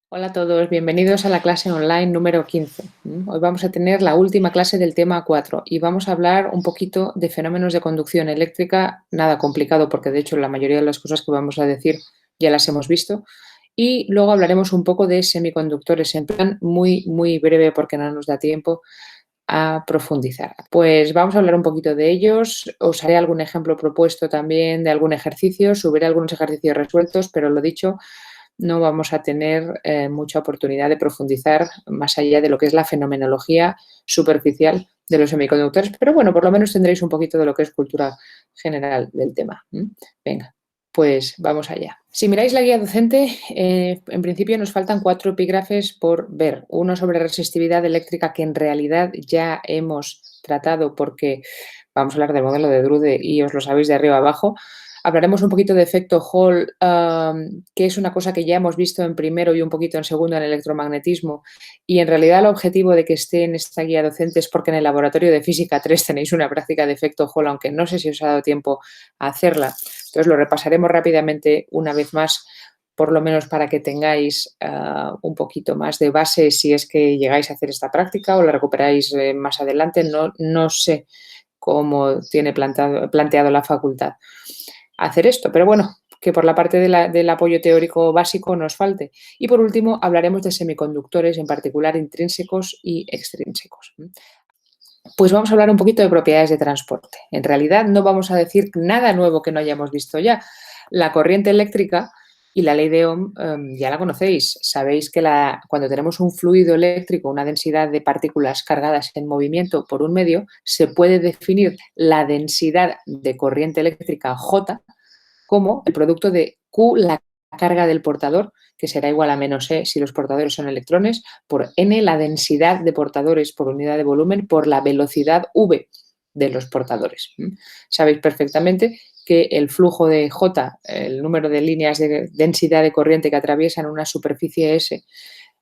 Hola a todos, bienvenidos a la clase online número 15. Hoy vamos a tener la última clase del tema 4 y vamos a hablar un poquito de fenómenos de conducción eléctrica, nada complicado porque de hecho la mayoría de las cosas que vamos a decir ya las hemos visto. Y luego hablaremos un poco de semiconductores en plan muy breve porque no nos da tiempo a profundizar. Pues vamos a hablar un poquito de ellos, os haré algún ejemplo propuesto también de algún ejercicio, subiré algunos ejercicios resueltos, pero lo dicho, no vamos a tener mucha oportunidad de profundizar más allá de lo que es la fenomenología superficial de los semiconductores, pero bueno, por lo menos tendréis un poquito de lo que es cultura general del tema. Venga, pues vamos allá. Si miráis la guía docente, en principio nos faltan 4 epígrafes por ver. Uno sobre resistividad eléctrica, que en realidad ya hemos tratado porque vamos a hablar del modelo de Drude y os lo sabéis de arriba abajo. Hablaremos un poquito de efecto Hall, que es una cosa que ya hemos visto en primero y un poquito en segundo en electromagnetismo. Y en realidad el objetivo de que esté en esta guía docente es porque en el laboratorio de física 3 tenéis una práctica de efecto Hall, aunque no sé si os ha dado tiempo a hacerla. Entonces lo repasaremos rápidamente una vez más, por lo menos para que tengáis un poquito más de base si es que llegáis a hacer esta práctica o la recuperáis más adelante. No sé cómo tiene planteado la facultad hacer esto, pero bueno, que por la parte del apoyo teórico básico nos falte. Y por último, hablaremos de semiconductores, en particular intrínsecos y extrínsecos. Pues vamos a hablar un poquito de propiedades de transporte. En realidad no vamos a decir nada nuevo que no hayamos visto ya. La corriente eléctrica y la ley de Ohm ya la conocéis. Sabéis que cuando tenemos un fluido eléctrico, una densidad de partículas cargadas en movimiento por un medio, se puede definir la densidad de corriente eléctrica J como el producto de Q, la carga del portador, que será igual a menos E si los portadores son electrones, por N, la densidad de portadores por unidad de volumen, por la velocidad V de los portadores. Sabéis perfectamente que el flujo de J, el número de líneas de densidad de corriente que atraviesan una superficie S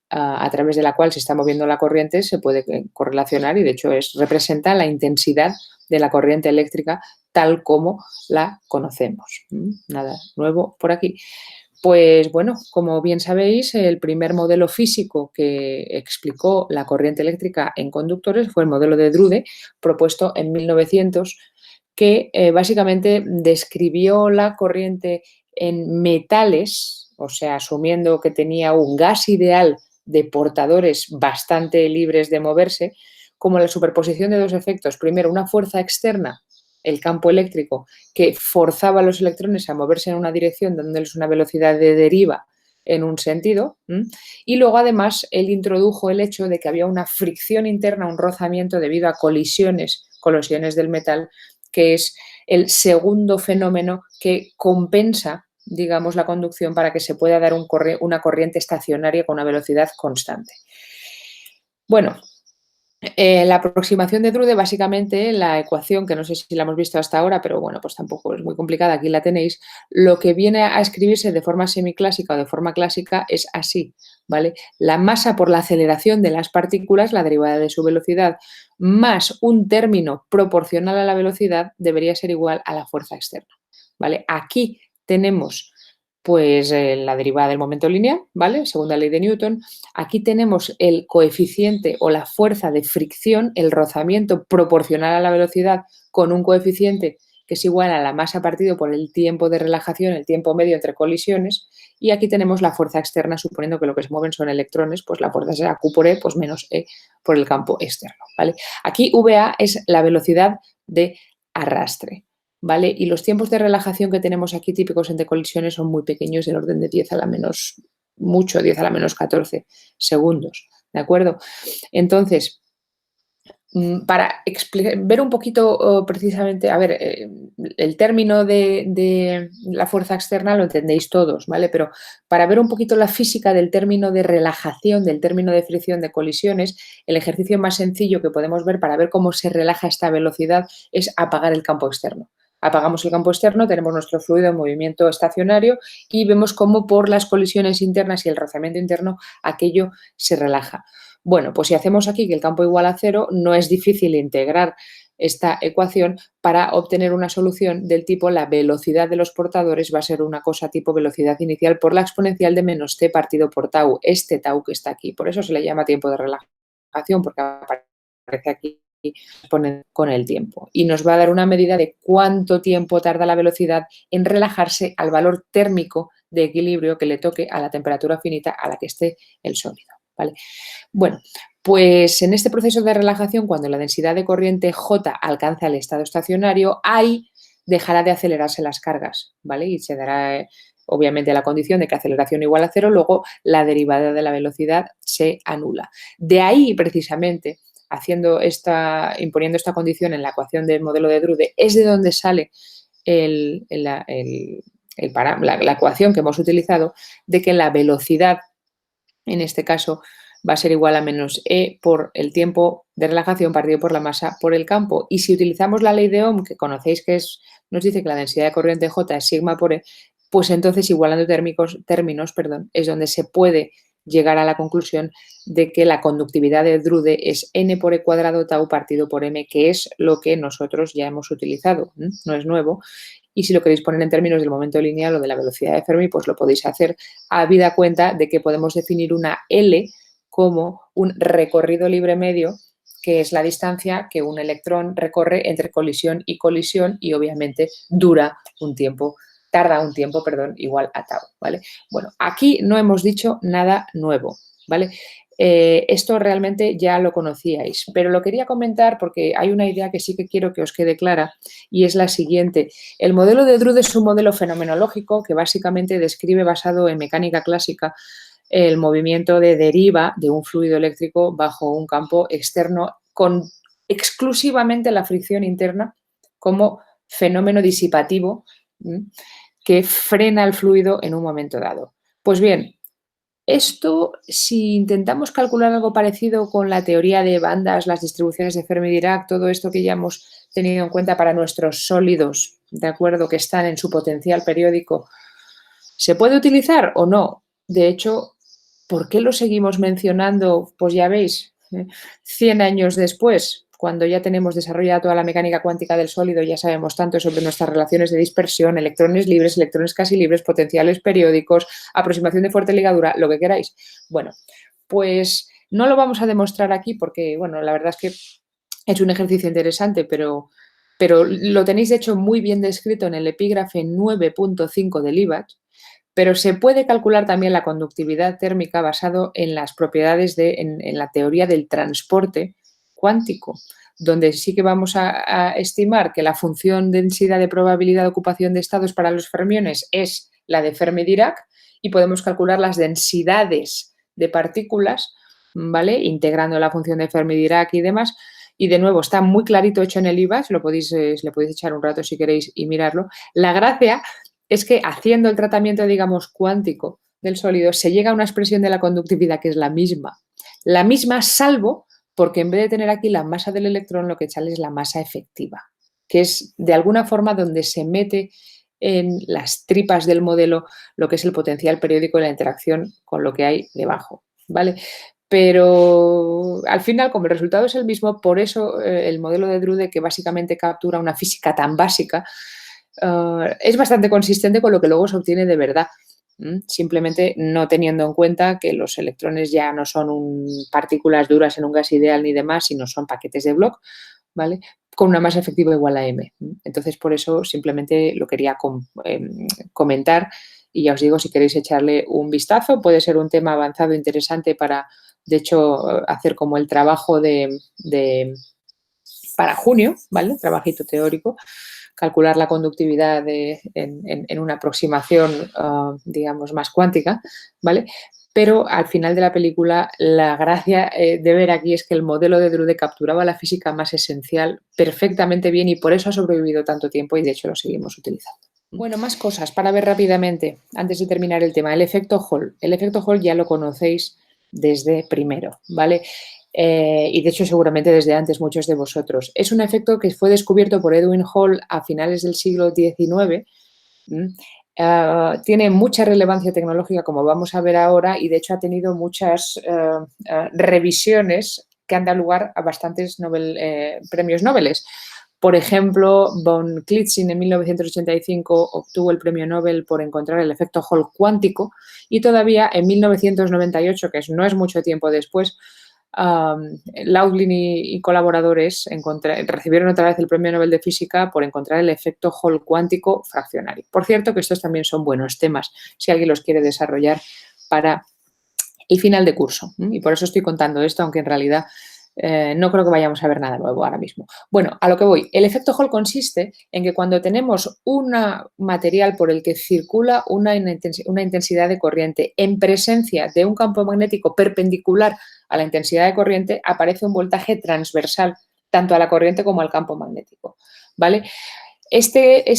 a través de la cual se está moviendo la corriente, se puede correlacionar y de hecho representa la intensidad de la corriente eléctrica tal como la conocemos. Nada nuevo por aquí. Pues bueno, como bien sabéis, el primer modelo físico que explicó la corriente eléctrica en conductores fue el modelo de Drude, propuesto en 1900, que básicamente describió la corriente en metales, o sea, asumiendo que tenía un gas ideal de portadores bastante libres de moverse, como la superposición de dos efectos. Primero, una fuerza externa, el campo eléctrico, que forzaba a los electrones a moverse en una dirección dándoles una velocidad de deriva en un sentido. Y luego, además, él introdujo el hecho de que había una fricción interna, un rozamiento debido a colisiones del metal, que es el segundo fenómeno que compensa, digamos, la conducción para que se pueda dar una corriente estacionaria con una velocidad constante. Bueno, la aproximación de Drude, básicamente, la ecuación, que no sé si la hemos visto hasta ahora, pero bueno, pues tampoco es muy complicada, aquí la tenéis, lo que viene a escribirse de forma semiclásica o de forma clásica es así, ¿vale? La masa por la aceleración de las partículas, la derivada de su velocidad, más un término proporcional a la velocidad debería ser igual a la fuerza externa, ¿vale? Aquí tenemos pues la derivada del momento lineal, ¿vale? Segunda ley de Newton. Aquí tenemos el coeficiente o la fuerza de fricción, el rozamiento proporcional a la velocidad con un coeficiente que es igual a la masa partido por el tiempo de relajación, el tiempo medio entre colisiones. Y aquí tenemos la fuerza externa, suponiendo que lo que se mueven son electrones, pues la fuerza será Q por E, pues menos E por el campo externo, ¿vale? Aquí VA es la velocidad de arrastre, ¿vale? Y los tiempos de relajación que tenemos aquí típicos entre colisiones son muy pequeños, del orden de 10 a la menos, mucho, 10 a la menos 14 segundos, ¿de acuerdo? Entonces, para ver un poquito precisamente, a ver, el término de la fuerza externa lo entendéis todos, ¿vale? Pero para ver un poquito la física del término de relajación, del término de fricción de colisiones, el ejercicio más sencillo que podemos ver para ver cómo se relaja esta velocidad es apagar el campo externo. Apagamos el campo externo, tenemos nuestro fluido en movimiento estacionario y vemos cómo por las colisiones internas y el rozamiento interno aquello se relaja. Bueno, pues si hacemos aquí que el campo igual a cero, no es difícil integrar esta ecuación para obtener una solución del tipo la velocidad de los portadores va a ser una cosa tipo velocidad inicial por la exponencial de menos t partido por tau, este tau que está aquí. Por eso se le llama tiempo de relajación, porque aparece aquí con el tiempo. Y nos va a dar una medida de cuánto tiempo tarda la velocidad en relajarse al valor térmico de equilibrio que le toque a la temperatura finita a la que esté el sólido, ¿vale? Bueno, pues en este proceso de relajación, cuando la densidad de corriente J alcanza el estado estacionario, ahí dejará de acelerarse las cargas, ¿vale? Y se dará, obviamente, la condición de que aceleración igual a cero, luego la derivada de la velocidad se anula. De ahí, precisamente, imponiendo esta condición en la ecuación del modelo de Drude, es de donde sale la ecuación que hemos utilizado de que la velocidad, en este caso, va a ser igual a menos E por el tiempo de relajación partido por la masa por el campo. Y si utilizamos la ley de Ohm, que conocéis que nos dice que la densidad de corriente J es sigma por E, pues entonces igualando términos, es donde se puede llegar a la conclusión de que la conductividad de Drude es n por e cuadrado tau partido por m, que es lo que nosotros ya hemos utilizado, no es nuevo. Y si lo queréis poner en términos del momento lineal o de la velocidad de Fermi, pues lo podéis hacer habida cuenta de que podemos definir una L como un recorrido libre medio, que es la distancia que un electrón recorre entre colisión y obviamente tarda un tiempo, igual a tau, ¿vale? Bueno, aquí no hemos dicho nada nuevo, ¿vale? Esto realmente ya lo conocíais, pero lo quería comentar porque hay una idea que sí que quiero que os quede clara y es la siguiente. El modelo de Drude es un modelo fenomenológico que básicamente describe, basado en mecánica clásica, el movimiento de deriva de un fluido eléctrico bajo un campo externo con exclusivamente la fricción interna como fenómeno disipativo que frena el fluido en un momento dado. Pues bien, esto, si intentamos calcular algo parecido con la teoría de bandas, las distribuciones de Fermi-Dirac, todo esto que ya hemos tenido en cuenta para nuestros sólidos, ¿de acuerdo?, que están en su potencial periódico, ¿se puede utilizar o no? De hecho, ¿por qué lo seguimos mencionando? Pues ya veis, 100 años después, cuando ya tenemos desarrollada toda la mecánica cuántica del sólido, ya sabemos tanto sobre nuestras relaciones de dispersión, electrones libres, electrones casi libres, potenciales periódicos, aproximación de fuerte ligadura, lo que queráis. Bueno, pues no lo vamos a demostrar aquí porque, bueno, la verdad es que es un ejercicio interesante, pero lo tenéis de hecho muy bien descrito en el epígrafe 9.5 del IBAT. Pero se puede calcular también la conductividad térmica basado en las propiedades en la teoría del transporte cuántico, donde sí que vamos a estimar que la función densidad de probabilidad de ocupación de estados para los fermiones es la de Fermi-Dirac y podemos calcular las densidades de partículas, ¿vale?, integrando la función de Fermi-Dirac y demás. Y de nuevo, está muy clarito hecho en el IVA, le podéis echar un rato si queréis y mirarlo. La gracia es que haciendo el tratamiento, digamos, cuántico del sólido, se llega a una expresión de la conductividad que es la misma. La misma, salvo porque en vez de tener aquí la masa del electrón, lo que sale es la masa efectiva, que es de alguna forma donde se mete en las tripas del modelo lo que es el potencial periódico de la interacción con lo que hay debajo, ¿vale? Pero al final, como el resultado es el mismo, por eso el modelo de Drude, que básicamente captura una física tan básica, es bastante consistente con lo que luego se obtiene de verdad. Simplemente no teniendo en cuenta que los electrones ya no son partículas duras en un gas ideal ni demás, sino son paquetes de Bloch, ¿vale?, con una masa efectiva igual a m. Entonces, por eso simplemente lo quería comentar y ya os digo, si queréis echarle un vistazo, puede ser un tema avanzado interesante para, de hecho, hacer como el trabajo para junio, ¿vale?, trabajito teórico, calcular la conductividad en una aproximación, digamos, más cuántica, ¿vale? Pero al final de la película, la gracia de ver aquí es que el modelo de Drude capturaba la física más esencial perfectamente bien y por eso ha sobrevivido tanto tiempo y de hecho lo seguimos utilizando. Bueno, más cosas para ver rápidamente, antes de terminar el tema. El efecto Hall. El efecto Hall ya lo conocéis desde primero, ¿vale? Y de hecho seguramente desde antes muchos de vosotros. Es un efecto que fue descubierto por Edwin Hall a finales del siglo XIX. Tiene mucha relevancia tecnológica, como vamos a ver ahora, y de hecho ha tenido muchas revisiones que han dado lugar a bastantes premios Nobel. Por ejemplo, von Klitzing en 1985 obtuvo el premio Nobel por encontrar el efecto Hall cuántico y todavía en 1998, que no es mucho tiempo después, Laughlin y colaboradores recibieron otra vez el premio Nobel de Física por encontrar el efecto Hall cuántico fraccionario. Por cierto, que estos también son buenos temas si alguien los quiere desarrollar para el final de curso. Y por eso estoy contando esto, aunque en realidad no creo que vayamos a ver nada nuevo ahora mismo. Bueno, a lo que voy. El efecto Hall consiste en que cuando tenemos un material por el que circula una intensidad de corriente en presencia de un campo magnético perpendicular a la intensidad de corriente, aparece un voltaje transversal tanto a la corriente como al campo magnético, ¿vale? Este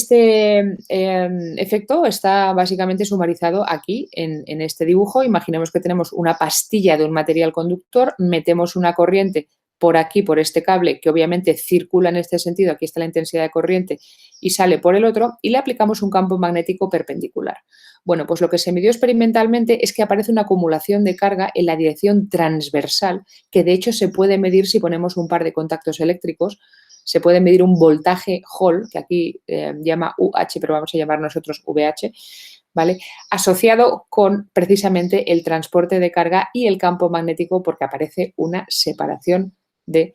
efecto está básicamente sumarizado aquí en este dibujo. Imaginemos que tenemos una pastilla de un material conductor, metemos una corriente por aquí, por este cable, que obviamente circula en este sentido, aquí está la intensidad de corriente, y sale por el otro, y le aplicamos un campo magnético perpendicular. Bueno, pues lo que se midió experimentalmente es que aparece una acumulación de carga en la dirección transversal, que de hecho se puede medir si ponemos un par de contactos eléctricos. Se puede medir un voltaje Hall, que aquí llama UH, pero vamos a llamar nosotros VH, ¿vale? Asociado con precisamente el transporte de carga y el campo magnético, porque aparece una separación de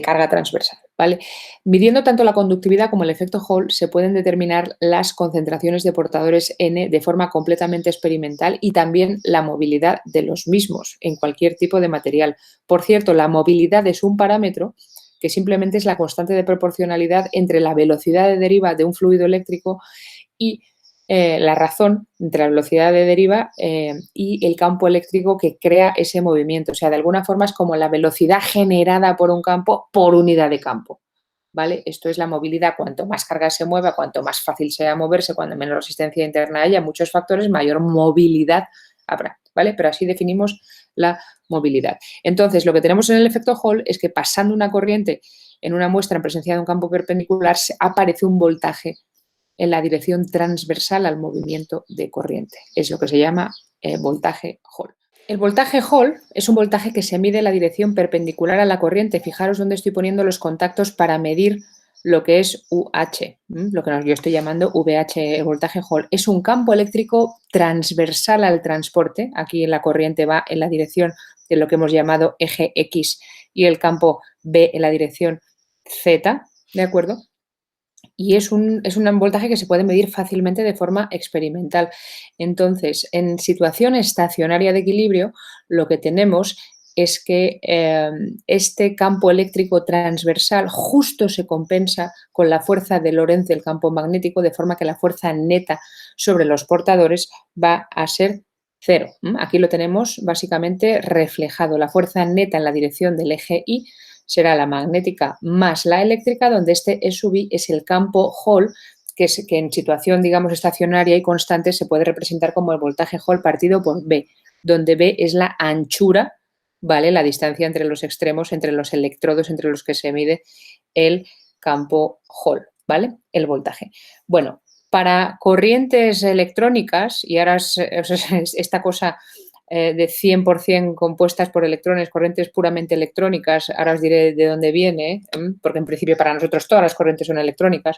carga transversal, ¿vale? Midiendo tanto la conductividad como el efecto Hall, se pueden determinar las concentraciones de portadores N de forma completamente experimental y también la movilidad de los mismos en cualquier tipo de material. Por cierto, la movilidad es un parámetro que simplemente es la constante de proporcionalidad entre la velocidad de deriva de un fluido eléctrico y la razón entre la velocidad de deriva y el campo eléctrico que crea ese movimiento. O sea, de alguna forma es como la velocidad generada por un campo por unidad de campo, ¿vale? Esto es la movilidad. Cuanto más carga se mueva, cuanto más fácil sea moverse, cuando menos resistencia interna haya, muchos factores, mayor movilidad habrá, ¿vale? Pero así definimos la movilidad. Entonces, lo que tenemos en el efecto Hall es que pasando una corriente en una muestra en presencia de un campo perpendicular aparece un voltaje en la dirección transversal al movimiento de corriente. Es lo que se llama voltaje Hall. El voltaje Hall es un voltaje que se mide en la dirección perpendicular a la corriente. Fijaros dónde estoy poniendo los contactos para medir lo que es UH, lo que yo estoy llamando VH, voltaje Hall. Es un campo eléctrico transversal al transporte. Aquí la corriente va en la dirección de lo que hemos llamado eje X y el campo B en la dirección Z, ¿de acuerdo? Y es un voltaje que se puede medir fácilmente de forma experimental. Entonces, en situación estacionaria de equilibrio, lo que tenemos es que este campo eléctrico transversal justo se compensa con la fuerza de Lorentz del campo magnético, de forma que la fuerza neta sobre los portadores va a ser cero. Aquí lo tenemos básicamente reflejado. La fuerza neta en la dirección del eje Y será la magnética más la eléctrica, donde este E sub I es el campo Hall, que en situación, digamos, estacionaria y constante se puede representar como el voltaje Hall partido por B, donde B es la anchura, ¿vale? La distancia entre los extremos, entre los electrodos entre los que se mide el campo Hall, ¿vale? El voltaje. Bueno, para corrientes electrónicas, y ahora esta cosa de 100% compuestas por electrones, corrientes puramente electrónicas, ahora os diré de dónde viene, porque en principio para nosotros todas las corrientes son electrónicas.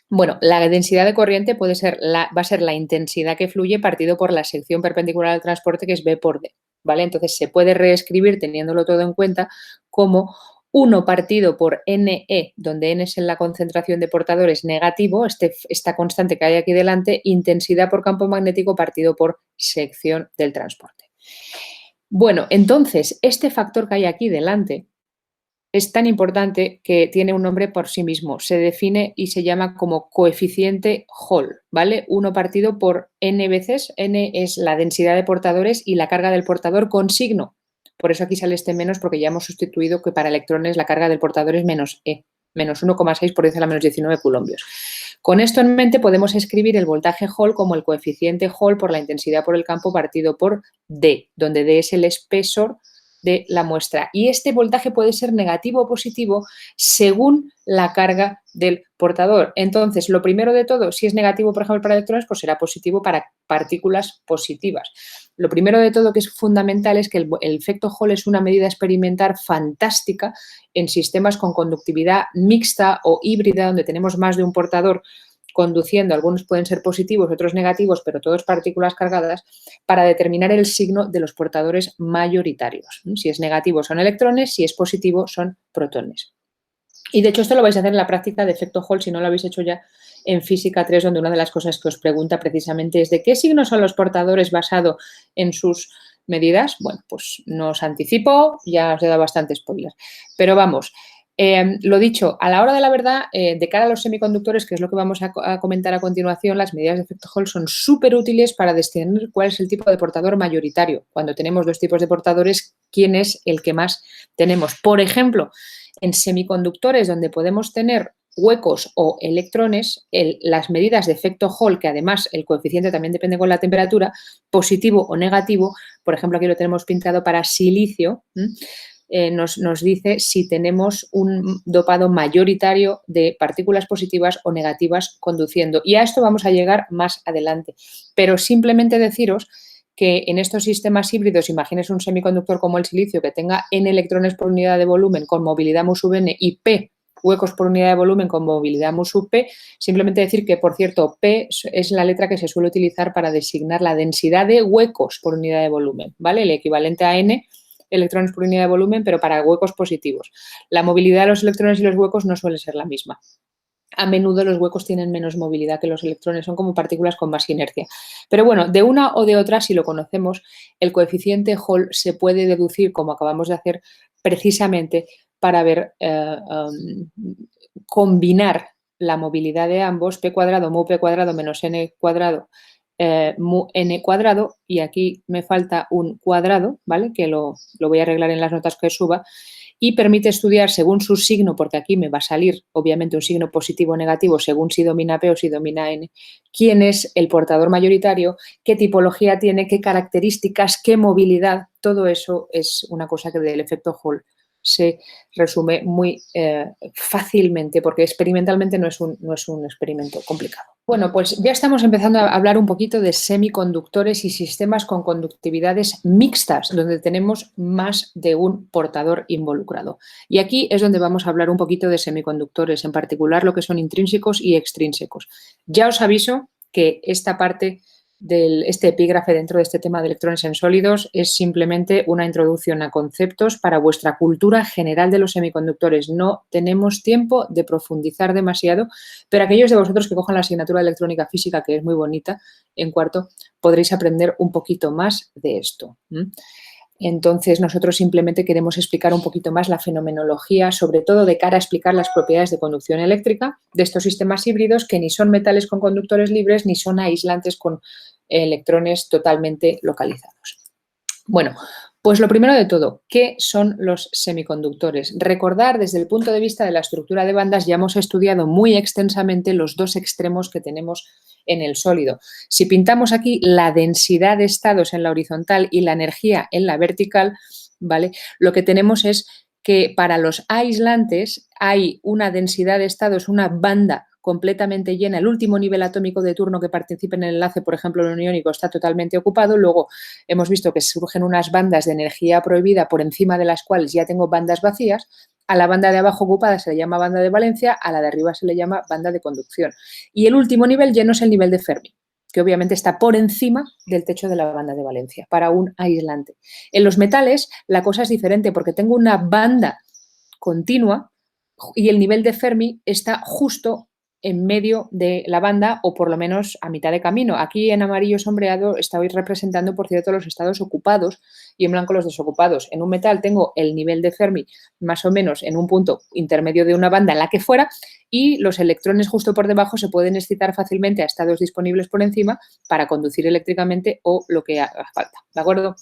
Bueno, la densidad de corriente va a ser la intensidad que fluye partido por la sección perpendicular al transporte, que es B por D, ¿vale? Entonces se puede reescribir, teniéndolo todo en cuenta, como 1 partido por NE, donde N es en la concentración de portadores negativo, esta constante que hay aquí delante, intensidad por campo magnético partido por sección del transporte. Bueno, entonces, este factor que hay aquí delante es tan importante que tiene un nombre por sí mismo. Se define y se llama como coeficiente Hall, ¿vale? 1 partido por N veces. N es la densidad de portadores y la carga del portador con signo. Por eso aquí sale este menos, porque ya hemos sustituido que para electrones la carga del portador es menos E, menos 1,6 por 10 a la menos 19 coulombios. Con esto en mente podemos escribir el voltaje Hall como el coeficiente Hall por la intensidad por el campo partido por D, donde D es el espesor de la muestra. Y este voltaje puede ser negativo o positivo según la carga del portador. Entonces, lo primero de todo, si es negativo, por ejemplo, para electrones, pues será positivo para partículas positivas. Lo primero de todo que es fundamental es que el efecto Hall es una medida experimental fantástica en sistemas con conductividad mixta o híbrida, donde tenemos más de un portador conduciendo, algunos pueden ser positivos, otros negativos, pero todos partículas cargadas, para determinar el signo de los portadores mayoritarios. Si es negativo son electrones, si es positivo son protones. Y de hecho esto lo vais a hacer en la práctica de efecto Hall, si no lo habéis hecho ya en Física 3, donde una de las cosas que os pregunta precisamente es de qué signos son los portadores basado en sus medidas. Bueno, pues no os anticipo, ya os he dado bastante spoiler. Pero vamos, lo dicho, a la hora de la verdad, de cara a los semiconductores, que es lo que vamos a comentar a continuación, las medidas de efecto Hall son súper útiles para discernir cuál es el tipo de portador mayoritario. Cuando tenemos dos tipos de portadores, ¿quién es el que más tenemos? Por ejemplo, en semiconductores donde podemos tener huecos o electrones, las medidas de efecto Hall, que además el coeficiente también depende con la temperatura, positivo o negativo, por ejemplo, aquí lo tenemos pintado para silicio, nos dice si tenemos un dopado mayoritario de partículas positivas o negativas conduciendo. Y a esto vamos a llegar más adelante. Pero simplemente deciros que en estos sistemas híbridos, imagínense un semiconductor como el silicio que tenga n electrones por unidad de volumen con movilidad mu sub n y p huecos por unidad de volumen con movilidad mu sub p, simplemente decir que, por cierto, p es la letra que se suele utilizar para designar la densidad de huecos por unidad de volumen, ¿vale? El equivalente a n electrones por unidad de volumen, pero para huecos positivos. La movilidad de los electrones y los huecos no suele ser la misma. A menudo los huecos tienen menos movilidad que los electrones, son como partículas con más inercia. Pero bueno, de una o de otra, si lo conocemos, el coeficiente Hall se puede deducir, como acabamos de hacer, precisamente para ver, combinar la movilidad de ambos, p cuadrado mu p cuadrado menos n cuadrado mu n cuadrado, y aquí me falta un cuadrado, ¿vale? Que lo voy a arreglar en las notas que suba, y permite estudiar según su signo, porque aquí me va a salir obviamente un signo positivo o negativo según si domina P o si domina N, quién es el portador mayoritario, qué tipología tiene, qué características, qué movilidad, todo eso es una cosa que del efecto Hall se resume muy fácilmente, porque experimentalmente no es un experimento complicado. Bueno, pues ya estamos empezando a hablar un poquito de semiconductores y sistemas con conductividades mixtas, donde tenemos más de un portador involucrado. Y aquí es donde vamos a hablar un poquito de semiconductores, en particular lo que son intrínsecos y extrínsecos. Ya os aviso que esta parte este epígrafe dentro de este tema de electrones en sólidos es simplemente una introducción a conceptos para vuestra cultura general de los semiconductores. No tenemos tiempo de profundizar demasiado, pero aquellos de vosotros que cojan la asignatura de electrónica física, que es muy bonita, en cuarto, podréis aprender un poquito más de esto. Entonces, nosotros simplemente queremos explicar un poquito más la fenomenología, sobre todo de cara a explicar las propiedades de conducción eléctrica de estos sistemas híbridos que ni son metales con conductores libres ni son aislantes con electrones totalmente localizados. Bueno, pues lo primero de todo, ¿qué son los semiconductores? Recordar, desde el punto de vista de la estructura de bandas, ya hemos estudiado muy extensamente los dos extremos que tenemos en el sólido. Si pintamos aquí la densidad de estados en la horizontal y la energía en la vertical, ¿vale? Lo que tenemos es que para los aislantes hay una densidad de estados, una banda completamente llena, el último nivel atómico de turno que participe en el enlace, por ejemplo, el iónico, está totalmente ocupado. Luego hemos visto que surgen unas bandas de energía prohibida por encima de las cuales ya tengo bandas vacías. A la banda de abajo ocupada se le llama banda de valencia, a la de arriba se le llama banda de conducción. Y el último nivel lleno es el nivel de Fermi, que obviamente está por encima del techo de la banda de valencia, para un aislante. En los metales la cosa es diferente porque tengo una banda continua y el nivel de Fermi está justo en medio de la banda o por lo menos a mitad de camino. Aquí en amarillo sombreado estoy representando, por cierto, los estados ocupados y en blanco los desocupados. En un metal tengo el nivel de Fermi más o menos en un punto intermedio de una banda, en la que fuera, y los electrones justo por debajo se pueden excitar fácilmente a estados disponibles por encima para conducir eléctricamente o lo que haga falta, ¿de acuerdo?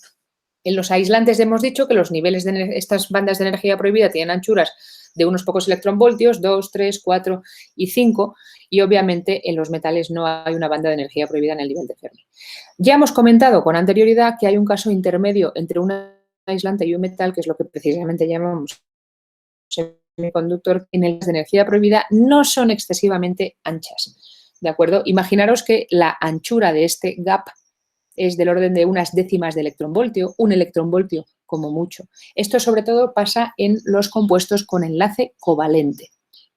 En los aislantes hemos dicho que los niveles de estas bandas de energía prohibida tienen anchuras de unos pocos electronvoltios, 2, 3, 4 y 5, y obviamente en los metales no hay una banda de energía prohibida en el nivel de Fermi. Ya hemos comentado con anterioridad que hay un caso intermedio entre una aislante y un metal, que es lo que precisamente llamamos semiconductor, en el de energía prohibida no son excesivamente anchas, ¿de acuerdo? Imaginaros que la anchura de este gap es del orden de unas décimas de electronvoltio, un electronvoltio como mucho. Esto sobre todo pasa en los compuestos con enlace covalente,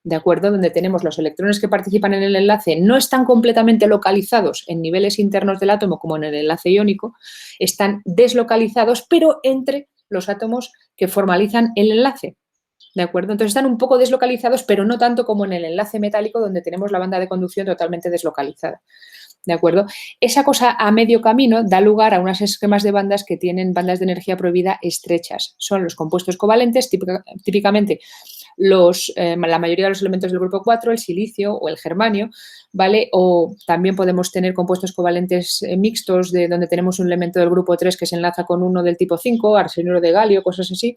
¿de acuerdo? Donde tenemos los electrones que participan en el enlace no están completamente localizados en niveles internos del átomo como en el enlace iónico, están deslocalizados, pero entre los átomos que formalizan el enlace, ¿de acuerdo? Entonces están un poco deslocalizados, pero no tanto como en el enlace metálico donde tenemos la banda de conducción totalmente deslocalizada. ¿De acuerdo? Esa cosa a medio camino da lugar a unos esquemas de bandas que tienen bandas de energía prohibida estrechas. Son los compuestos covalentes, típicamente la mayoría de los elementos del grupo 4, el silicio o el germanio, ¿vale? O también podemos tener compuestos covalentes mixtos de donde tenemos un elemento del grupo 3 que se enlaza con uno del tipo 5, arsenuro de galio, cosas así,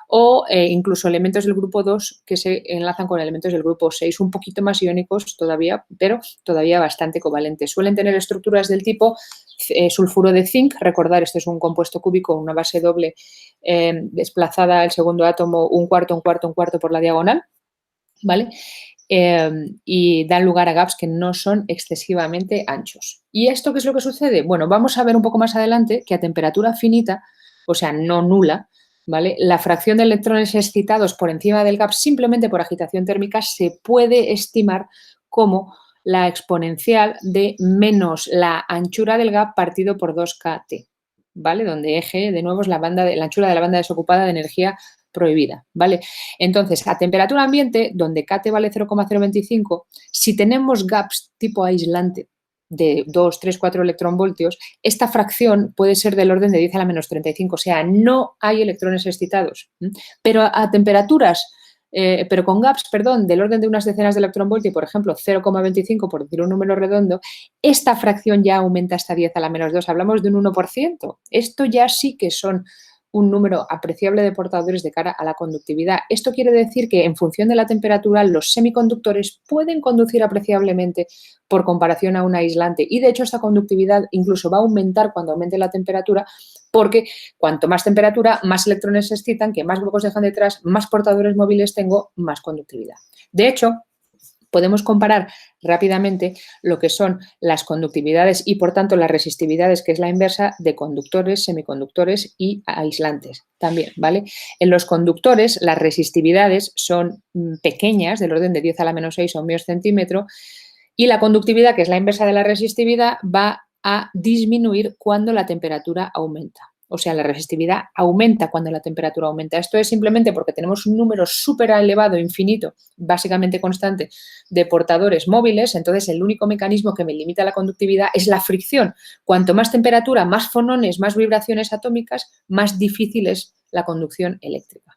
o incluso elementos del grupo 2 que se enlazan con elementos del grupo 6, un poquito más iónicos todavía, pero todavía bastante covalentes. Suelen tener estructuras del tipo sulfuro de zinc, recordar, este es un compuesto cúbico, una base doble desplazada al segundo átomo un cuarto por la diagonal, ¿vale? Y dan lugar a gaps que no son excesivamente anchos. ¿Y esto qué es lo que sucede? Bueno, vamos a ver un poco más adelante que a temperatura finita, o sea, no nula, ¿vale? La fracción de electrones excitados por encima del gap simplemente por agitación térmica se puede estimar como la exponencial de menos la anchura del gap partido por 2kT, ¿vale? Donde eje, de nuevo, es la anchura de la banda desocupada de energía prohibida, ¿vale? Entonces, a temperatura ambiente, donde kT vale 0,025, si tenemos gaps tipo aislante de 2, 3, 4 electronvoltios, esta fracción puede ser del orden de 10 a la menos 35, o sea, no hay electrones excitados. Pero a temperaturas, pero con gaps, perdón, del orden de unas decenas de electronvoltios, por ejemplo, 0,25, por decir un número redondo, esta fracción ya aumenta hasta 10 a la menos 2, hablamos de un 1%. Esto ya sí que son un número apreciable de portadores de cara a la conductividad. Esto quiere decir que en función de la temperatura los semiconductores pueden conducir apreciablemente por comparación a un aislante y de hecho esta conductividad incluso va a aumentar cuando aumente la temperatura porque cuanto más temperatura, más electrones se excitan, que más grupos dejan detrás, más portadores móviles tengo, más conductividad. De hecho, podemos comparar rápidamente lo que son las conductividades y, por tanto, las resistividades, que es la inversa de conductores, semiconductores y aislantes también, ¿vale? En los conductores, las resistividades son pequeñas, del orden de 10 a la menos 6 ohmios centímetro, y la conductividad, que es la inversa de la resistividad, va a disminuir cuando la temperatura aumenta. O sea, la resistividad aumenta cuando la temperatura aumenta. Esto es simplemente porque tenemos un número súper elevado, infinito, básicamente constante, de portadores móviles. Entonces, el único mecanismo que me limita la conductividad es la fricción. Cuanto más temperatura, más fonones, más vibraciones atómicas, más difícil es la conducción eléctrica.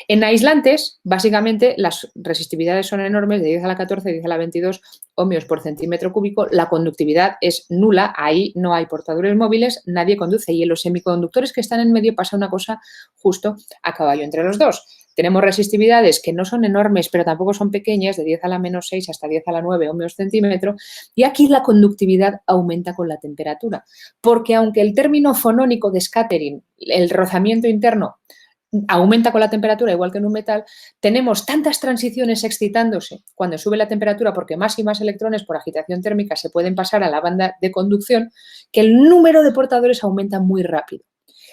En aislantes, básicamente, las resistividades son enormes, de 10 a la 14, 10 a la 22 ohmios por centímetro cúbico. La conductividad es nula, ahí no hay portadores móviles, nadie conduce. Y en los semiconductores que están en medio pasa una cosa justo a caballo entre los dos. Tenemos resistividades que no son enormes, pero tampoco son pequeñas, de 10 a la menos 6 hasta 10 a la 9 ohmios centímetro, y aquí la conductividad aumenta con la temperatura, porque aunque el término fonónico de scattering, el rozamiento interno, aumenta con la temperatura, igual que en un metal, tenemos tantas transiciones excitándose cuando sube la temperatura porque más y más electrones por agitación térmica se pueden pasar a la banda de conducción que el número de portadores aumenta muy rápido.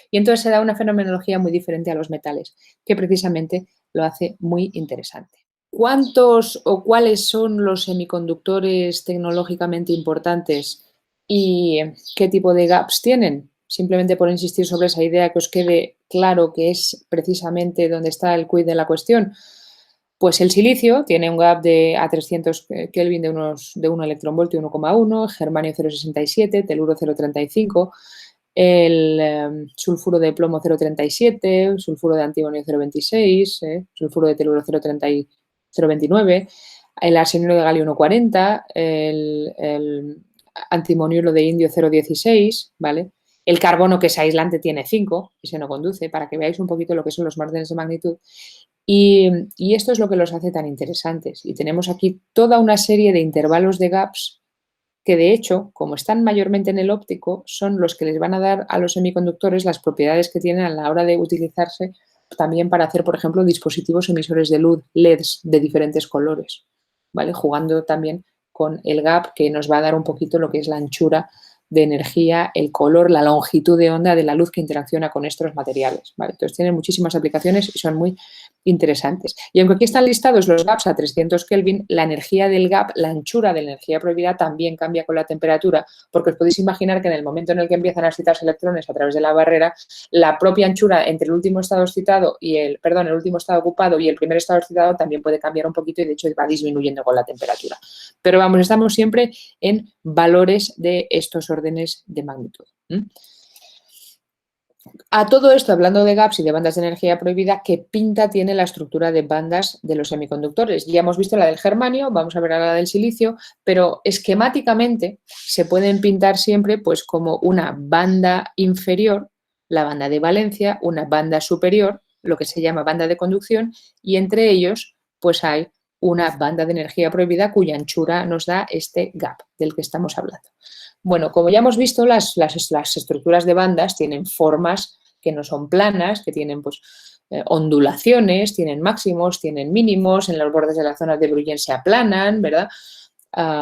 Y entonces se da una fenomenología muy diferente a los metales, que precisamente lo hace muy interesante. ¿Cuántos o cuáles son los semiconductores tecnológicamente importantes y qué tipo de gaps tienen? Simplemente por insistir sobre esa idea que os quede claro que es precisamente donde está el quid de la cuestión. Pues el silicio tiene un gap a 300 Kelvin de 1 electronvoltio 1,1, germanio 0,67, teluro 0,35, el sulfuro de plomo 0,37, sulfuro de antimonio 0,26, sulfuro de teluro 0,29, el arsenuro de galio 1,40, el antimoniuro de indio 0,16, ¿vale? El carbono, que es aislante, tiene 5 y se no conduce, para que veáis un poquito lo que son los márgenes de magnitud. Y esto es lo que los hace tan interesantes. Y tenemos aquí toda una serie de intervalos de gaps que de hecho, como están mayormente en el óptico, son los que les van a dar a los semiconductores las propiedades que tienen a la hora de utilizarse también para hacer, por ejemplo, dispositivos emisores de luz LEDs de diferentes colores, ¿vale? Jugando también con el gap, que nos va a dar un poquito lo que es la anchura de energía, el color, la longitud de onda de la luz que interacciona con estos materiales, ¿vale? Entonces tienen muchísimas aplicaciones y son muy interesantes. Y aunque aquí están listados los gaps a 300 Kelvin, la energía del gap, la anchura de la energía prohibida también cambia con la temperatura, porque os podéis imaginar que en el momento en el que empiezan a excitarse electrones a través de la barrera, la propia anchura entre el último estado excitado y el último estado ocupado y el primer estado excitado también puede cambiar un poquito y de hecho va disminuyendo con la temperatura. Pero vamos, estamos siempre en valores de estos órdenes de magnitud. A todo esto, hablando de gaps y de bandas de energía prohibida, ¿qué pinta tiene la estructura de bandas de los semiconductores? Ya hemos visto la del germanio, vamos a ver ahora la del silicio, pero esquemáticamente se pueden pintar siempre pues, como una banda inferior, la banda de valencia, una banda superior, lo que se llama banda de conducción, y entre ellos pues hay una banda de energía prohibida cuya anchura nos da este gap del que estamos hablando. Bueno, como ya hemos visto, las estructuras de bandas tienen formas que no son planas, que tienen pues, ondulaciones, tienen máximos, tienen mínimos, en los bordes de las zonas de Brillouin se aplanan, ¿verdad?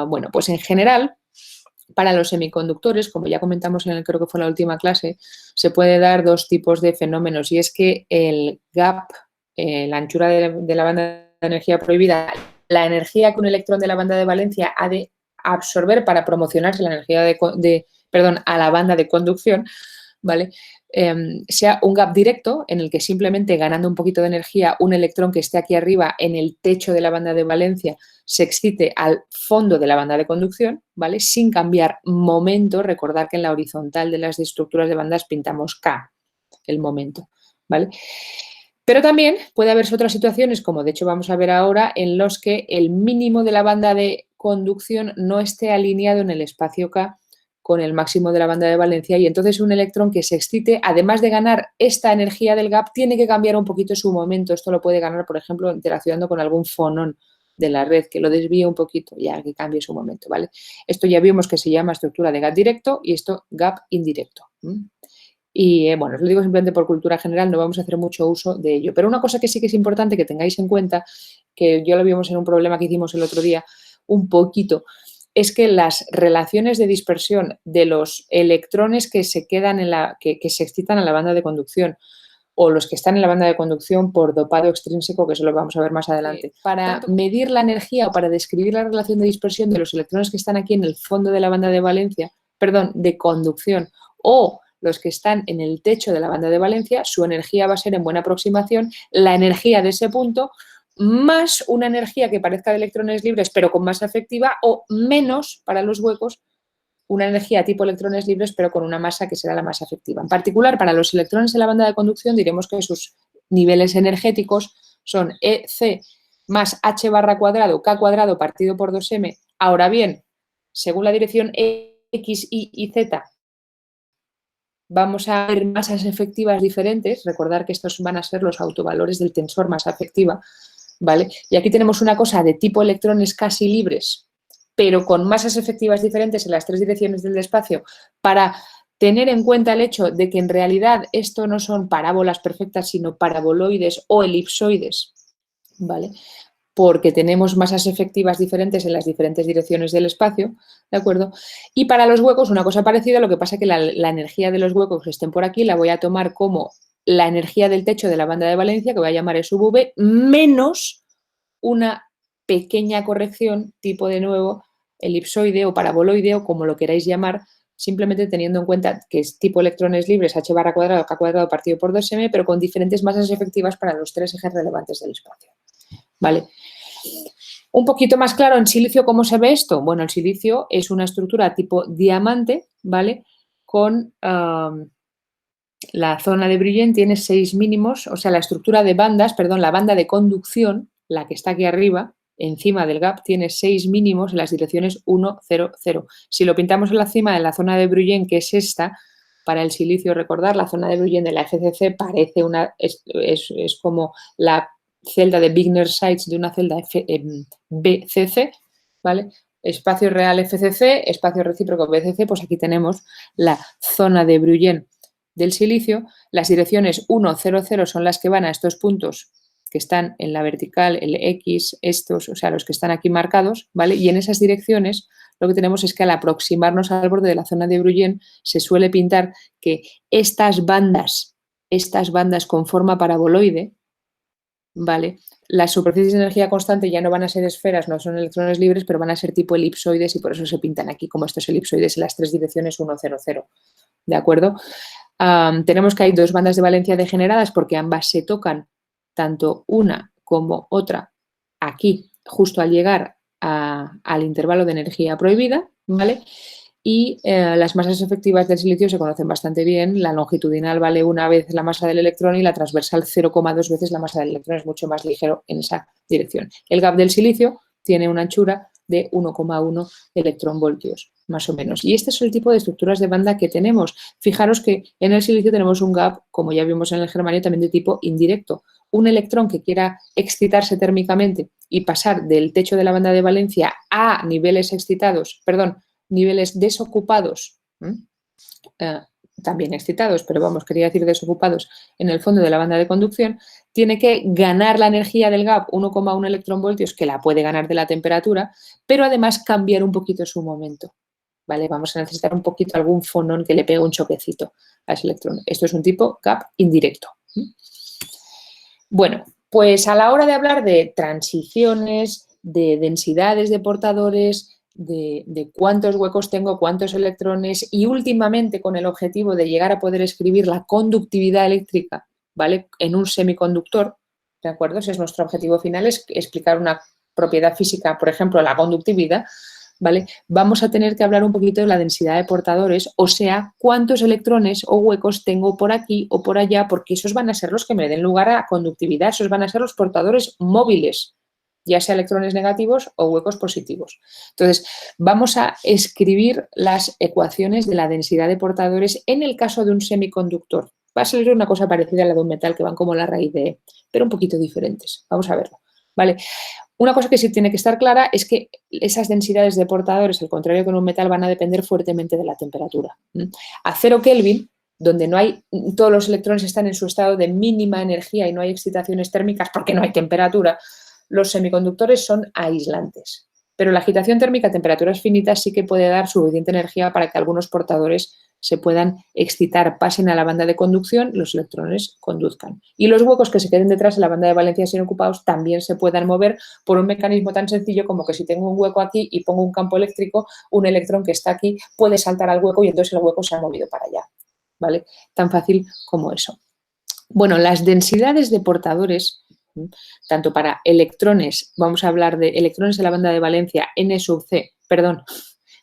Bueno, pues en general, para los semiconductores, como ya comentamos creo que fue la última clase, se puede dar dos tipos de fenómenos y es que el gap, la anchura de la banda de energía prohibida, la energía que un electrón de la banda de valencia ha de absorber para promocionarse la energía a la banda de conducción, ¿vale? Sea un gap directo en el que simplemente ganando un poquito de energía un electrón que esté aquí arriba en el techo de la banda de valencia se excite al fondo de la banda de conducción, ¿vale? Sin cambiar momento. Recordar que en la horizontal de las estructuras de bandas pintamos K, el momento, ¿vale? Pero también puede haberse otras situaciones, como de hecho vamos a ver ahora, en los que el mínimo de la banda de conducción no esté alineado en el espacio K con el máximo de la banda de valencia y entonces un electrón que se excite, además de ganar esta energía del gap, tiene que cambiar un poquito su momento. Esto lo puede ganar, por ejemplo, interaccionando con algún fonón de la red que lo desvíe un poquito, ya que cambie su momento, ¿vale? Esto ya vimos que se llama estructura de gap directo y esto gap indirecto. Y bueno, os lo digo simplemente por cultura general, no vamos a hacer mucho uso de ello. Pero una cosa que sí que es importante que tengáis en cuenta, que yo lo vimos en un problema que hicimos el otro día, un poquito, es que las relaciones de dispersión de los electrones que se quedan que se excitan en la banda de conducción o los que están en la banda de conducción por dopado extrínseco, que eso lo vamos a ver más adelante. Para medir la energía o para describir la relación de dispersión de los electrones que están aquí en el fondo de la banda de conducción, o los que están en el techo de la banda de valencia, su energía va a ser en buena aproximación la energía de ese punto más una energía que parezca de electrones libres pero con masa efectiva o menos para los huecos una energía tipo electrones libres pero con una masa que será la masa efectiva. En particular, para los electrones en la banda de conducción diremos que sus niveles energéticos son EC más H barra cuadrado, K cuadrado partido por 2M. Ahora bien, según la dirección X, Y Z, vamos a ver masas efectivas diferentes. Recordar que estos van a ser los autovalores del tensor masa efectiva, ¿vale? Y aquí tenemos una cosa de tipo electrones casi libres, pero con masas efectivas diferentes en las tres direcciones del espacio para tener en cuenta el hecho de que en realidad esto no son parábolas perfectas, sino paraboloides o elipsoides, ¿vale? Porque tenemos masas efectivas diferentes en las diferentes direcciones del espacio, ¿de acuerdo? Y para los huecos una cosa parecida, lo que pasa es que la energía de los huecos que estén por aquí la voy a tomar como la energía del techo de la banda de valencia, que voy a llamar E sub V, menos una pequeña corrección tipo de nuevo elipsoide o paraboloide o como lo queráis llamar, simplemente teniendo en cuenta que es tipo electrones libres H barra cuadrado, K cuadrado partido por 2M, pero con diferentes masas efectivas para los tres ejes relevantes del espacio, ¿vale? Un poquito más claro, en silicio, ¿cómo se ve esto? Bueno, el silicio es una estructura tipo diamante, ¿vale? Con la zona de Brillouin tiene 6 mínimos, o sea, la estructura de bandas, perdón, la banda de conducción, la que está aquí arriba, encima del gap, tiene 6 mínimos en las direcciones 1, 0, 0. Si lo pintamos en la cima de la zona de Brillouin, que es esta, para el silicio, recordar, la zona de Brillouin de la FCC parece es como la celda de Wigner Seitz de una celda BCC, ¿vale? espacio real FCC, espacio recíproco BCC, pues aquí tenemos la zona de Brillouin del silicio. Las direcciones 1, 0, 0 son las que van a estos puntos que están en la vertical, el X, estos, o sea, los que están aquí marcados, ¿vale? Y en esas direcciones lo que tenemos es que al aproximarnos al borde de la zona de Brillouin se suele pintar que estas bandas con forma paraboloide, ¿vale? Las superficies de energía constante ya no van a ser esferas, no son electrones libres, pero van a ser tipo elipsoides y por eso se pintan aquí como estos elipsoides en las tres direcciones 1, 0, 0. ¿De acuerdo? Tenemos que hay dos bandas de valencia degeneradas porque ambas se tocan, tanto una como otra, aquí, justo al llegar al intervalo de energía prohibida, ¿vale? Y las masas efectivas del silicio se conocen bastante bien. La longitudinal vale una vez la masa del electrón y la transversal 0,2 veces la masa del electrón. Es mucho más ligero en esa dirección. El gap del silicio tiene una anchura de 1,1 electronvoltios, más o menos. Y este es el tipo de estructuras de banda que tenemos. Fijaros que en el silicio tenemos un gap, como ya vimos en el germanio, también de tipo indirecto. Un electrón que quiera excitarse térmicamente y pasar del techo de la banda de valencia a niveles excitados, perdón, niveles desocupados, también excitados, pero vamos, quería decir desocupados en el fondo de la banda de conducción, tiene que ganar la energía del gap 1,1 electronvoltios, que la puede ganar de la temperatura, pero además cambiar un poquito su momento. ¿Vale? Vamos a necesitar un poquito algún fonón que le pegue un choquecito a ese electrón. Esto es un tipo gap indirecto. Bueno, pues a la hora de hablar de transiciones, de densidades de portadores, de cuántos huecos tengo, cuántos electrones y últimamente con el objetivo de llegar a poder escribir la conductividad eléctrica, ¿vale? En un semiconductor, ¿de acuerdo? Ese es nuestro objetivo final, es explicar una propiedad física, por ejemplo, la conductividad, ¿vale? Vamos a tener que hablar un poquito de la densidad de portadores, o sea, cuántos electrones o huecos tengo por aquí o por allá, porque esos van a ser los que me den lugar a conductividad, esos van a ser los portadores móviles, ya sea electrones negativos o huecos positivos. Entonces, vamos a escribir las ecuaciones de la densidad de portadores en el caso de un semiconductor. Va a salir una cosa parecida a la de un metal, que van como la raíz de E, pero un poquito diferentes. Vamos a verlo, ¿vale? Una cosa que sí tiene que estar clara es que esas densidades de portadores, al contrario que en un metal, van a depender fuertemente de la temperatura. A 0 Kelvin, donde no hay, todos los electrones están en su estado de mínima energía y no hay excitaciones térmicas porque no hay temperatura, los semiconductores son aislantes. Pero la agitación térmica a temperaturas finitas sí que puede dar suficiente energía para que algunos portadores se puedan excitar, pasen a la banda de conducción, los electrones conduzcan. Y los huecos que se queden detrás de la banda de valencia sin ocupados también se puedan mover por un mecanismo tan sencillo como que si tengo un hueco aquí y pongo un campo eléctrico, un electrón que está aquí puede saltar al hueco y entonces el hueco se ha movido para allá. ¿Vale? Tan fácil como eso. Bueno, las densidades de portadores, tanto para electrones, vamos a hablar de electrones en la banda de valencia N sub C, perdón,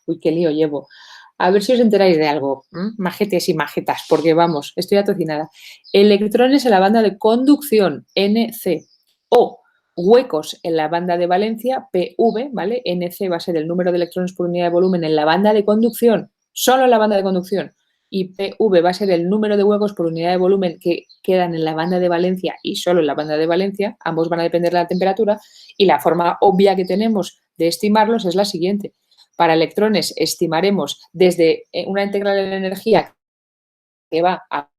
uy, qué lío llevo. A ver si os enteráis de algo, majetes y majetas, porque vamos, estoy atocinada. Electrones en la banda de conducción, NC, o huecos en la banda de valencia, PV, ¿vale? NC va a ser el número de electrones por unidad de volumen en la banda de conducción, solo en la banda de conducción, y PV va a ser el número de huecos por unidad de volumen que quedan en la banda de valencia y solo en la banda de valencia, ambos van a depender de la temperatura, y la forma obvia que tenemos de estimarlos es la siguiente. Para electrones estimaremos desde una integral de la energía que va a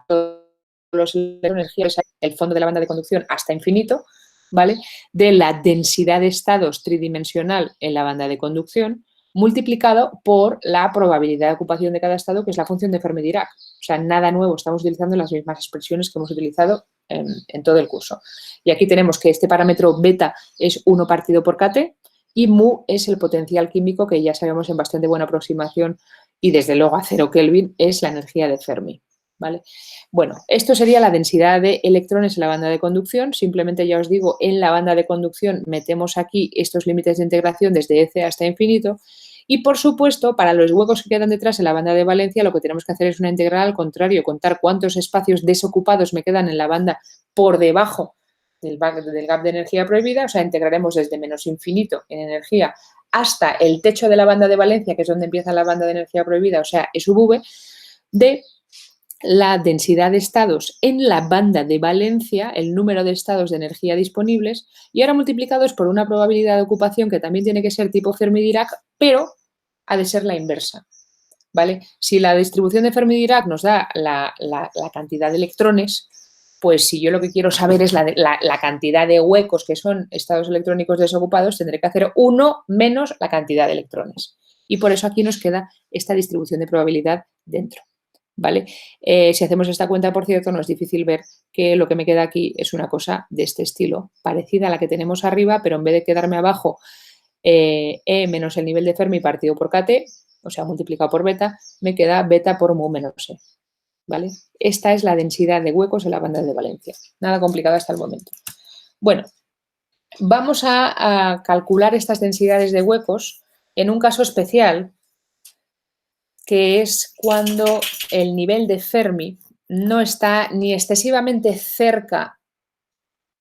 todos los electrones, el fondo de la banda de conducción hasta infinito, ¿vale? De la densidad de estados tridimensional en la banda de conducción multiplicado por la probabilidad de ocupación de cada estado, que es la función de Fermi-Dirac. O sea, nada nuevo, estamos utilizando las mismas expresiones que hemos utilizado en todo el curso. Y aquí tenemos que este parámetro beta es 1 partido por kT, y mu es el potencial químico, que ya sabemos en bastante buena aproximación, y desde luego a 0 Kelvin es la energía de Fermi, ¿vale? Bueno, esto sería la densidad de electrones en la banda de conducción. Simplemente ya os digo, en la banda de conducción metemos aquí estos límites de integración desde EC hasta infinito. Y, por supuesto, para los huecos que quedan detrás en la banda de valencia, lo que tenemos que hacer es una integral al contrario, contar cuántos espacios desocupados me quedan en la banda por debajo del gap de energía prohibida, o sea, integraremos desde menos infinito en energía hasta el techo de la banda de valencia, que es donde empieza la banda de energía prohibida, o sea, E sub V, de la densidad de estados en la banda de valencia, el número de estados de energía disponibles, y ahora multiplicados por una probabilidad de ocupación que también tiene que ser tipo Fermi-Dirac, pero ha de ser la inversa, ¿vale? Si la distribución de Fermi-Dirac nos da la cantidad de electrones, pues si yo lo que quiero saber es la cantidad de huecos que son estados electrónicos desocupados, tendré que hacer 1 menos la cantidad de electrones. Y por eso aquí nos queda esta distribución de probabilidad dentro, ¿vale? Si hacemos esta cuenta, por cierto, no es difícil ver que lo que me queda aquí es una cosa de este estilo, parecida a la que tenemos arriba, pero en vez de quedarme abajo E menos el nivel de Fermi partido por KT, o sea, multiplicado por beta, me queda beta por mu menos E, ¿vale? Esta es la densidad de huecos en la banda de valencia. Nada complicado hasta el momento. Bueno, vamos a calcular estas densidades de huecos en un caso especial, que es cuando el nivel de Fermi no está ni excesivamente cerca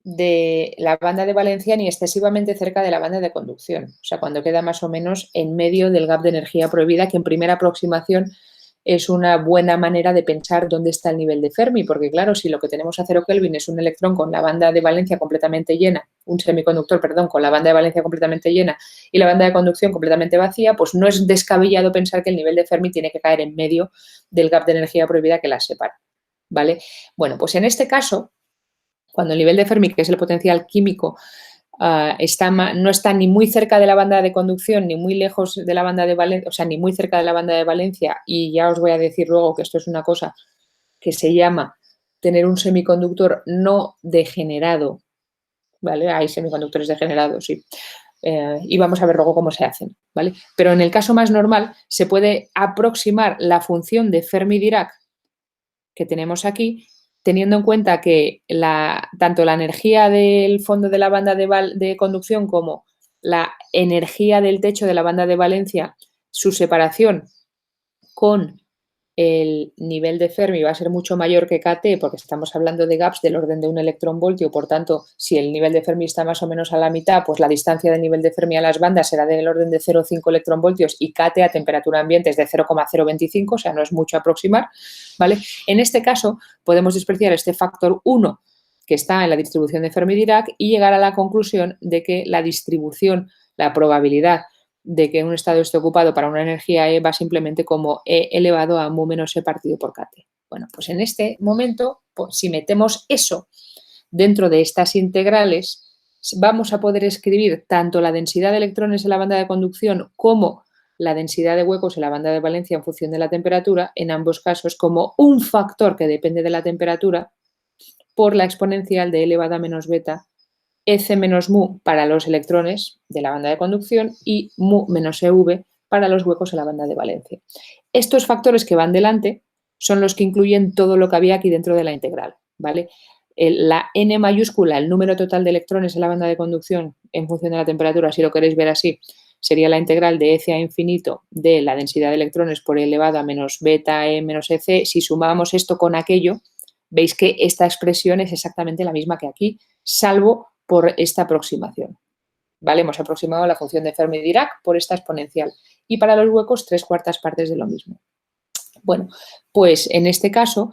de la banda de valencia ni excesivamente cerca de la banda de conducción. O sea, cuando queda más o menos en medio del gap de energía prohibida, que en primera aproximación es una buena manera de pensar dónde está el nivel de Fermi, porque claro, si lo que tenemos a 0 Kelvin es un electrón con la banda de valencia completamente llena, un semiconductor, perdón, con la banda de valencia completamente llena y la banda de conducción completamente vacía, pues no es descabellado pensar que el nivel de Fermi tiene que caer en medio del gap de energía prohibida que las separa, ¿vale? Bueno, pues en este caso, cuando el nivel de Fermi, que es el potencial químico, no está ni muy cerca de la banda de conducción, ni muy lejos de la banda de valencia, o sea, ni muy cerca de la banda de valencia, y ya os voy a decir luego que esto es una cosa que se llama tener un semiconductor no degenerado, ¿vale? Hay semiconductores degenerados, sí. Y vamos a ver luego cómo se hacen, ¿vale? Pero en el caso más normal se puede aproximar la función de Fermi-Dirac que tenemos aquí, teniendo en cuenta que tanto la energía del fondo de la banda de conducción como la energía del techo de la banda de valencia, su separación con el nivel de Fermi va a ser mucho mayor que KT, porque estamos hablando de gaps del orden de 1 electronvoltio, por tanto, si el nivel de Fermi está más o menos a la mitad, pues la distancia del nivel de Fermi a las bandas será del orden de 0,5 electronvoltios y KT a temperatura ambiente es de 0,025, o sea, no es mucho aproximar, ¿vale? En este caso, podemos despreciar este factor 1 que está en la distribución de Fermi-Dirac y llegar a la conclusión de que la distribución, la probabilidad de que un estado esté ocupado para una energía E va simplemente como E elevado a mu menos E partido por KT. Bueno, pues en este momento, pues, si metemos eso dentro de estas integrales, vamos a poder escribir tanto la densidad de electrones en la banda de conducción como la densidad de huecos en la banda de valencia en función de la temperatura, en ambos casos como un factor que depende de la temperatura por la exponencial de E elevado a menos beta EC menos mu para los electrones de la banda de conducción y mu menos EV para los huecos en la banda de valencia. Estos factores que van delante son los que incluyen todo lo que había aquí dentro de la integral, ¿vale? La n mayúscula, el número total de electrones en la banda de conducción en función de la temperatura, si lo queréis ver así, sería la integral de EC a infinito de la densidad de electrones por E elevado a menos beta E menos EC. Si sumamos esto con aquello, veis que esta expresión es exactamente la misma que aquí, salvo por esta aproximación, ¿vale? Hemos aproximado la función de Fermi-Dirac por esta exponencial y para los huecos 3/4 partes de lo mismo. Bueno, pues en este caso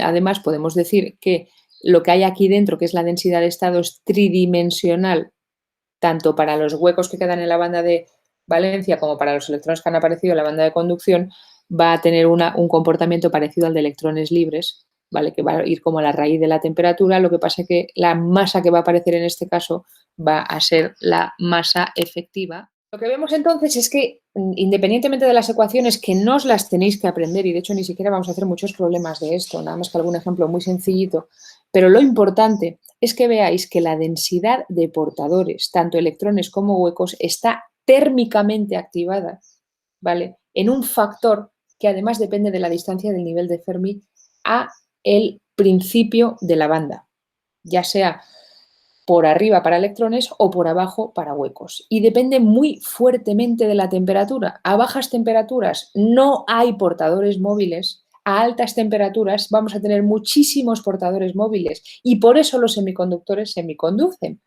además podemos decir que lo que hay aquí dentro, que es la densidad de estado, es tridimensional tanto para los huecos que quedan en la banda de valencia como para los electrones que han aparecido en la banda de conducción, va a tener un comportamiento parecido al de electrones libres, ¿vale? Que va a ir como a la raíz de la temperatura, lo que pasa es que la masa que va a aparecer en este caso va a ser la masa efectiva. Lo que vemos entonces es que, independientemente de las ecuaciones, que no os las tenéis que aprender, y de hecho ni siquiera vamos a hacer muchos problemas de esto, nada más que algún ejemplo muy sencillito, pero lo importante es que veáis que la densidad de portadores, tanto electrones como huecos, está térmicamente activada, ¿vale? En un factor que además depende de la distancia del nivel de Fermi a el principio de la banda, ya sea por arriba para electrones o por abajo para huecos. Y depende muy fuertemente de la temperatura. A bajas temperaturas no hay portadores móviles. A altas temperaturas vamos a tener muchísimos portadores móviles y por eso los semiconductores semiconducen.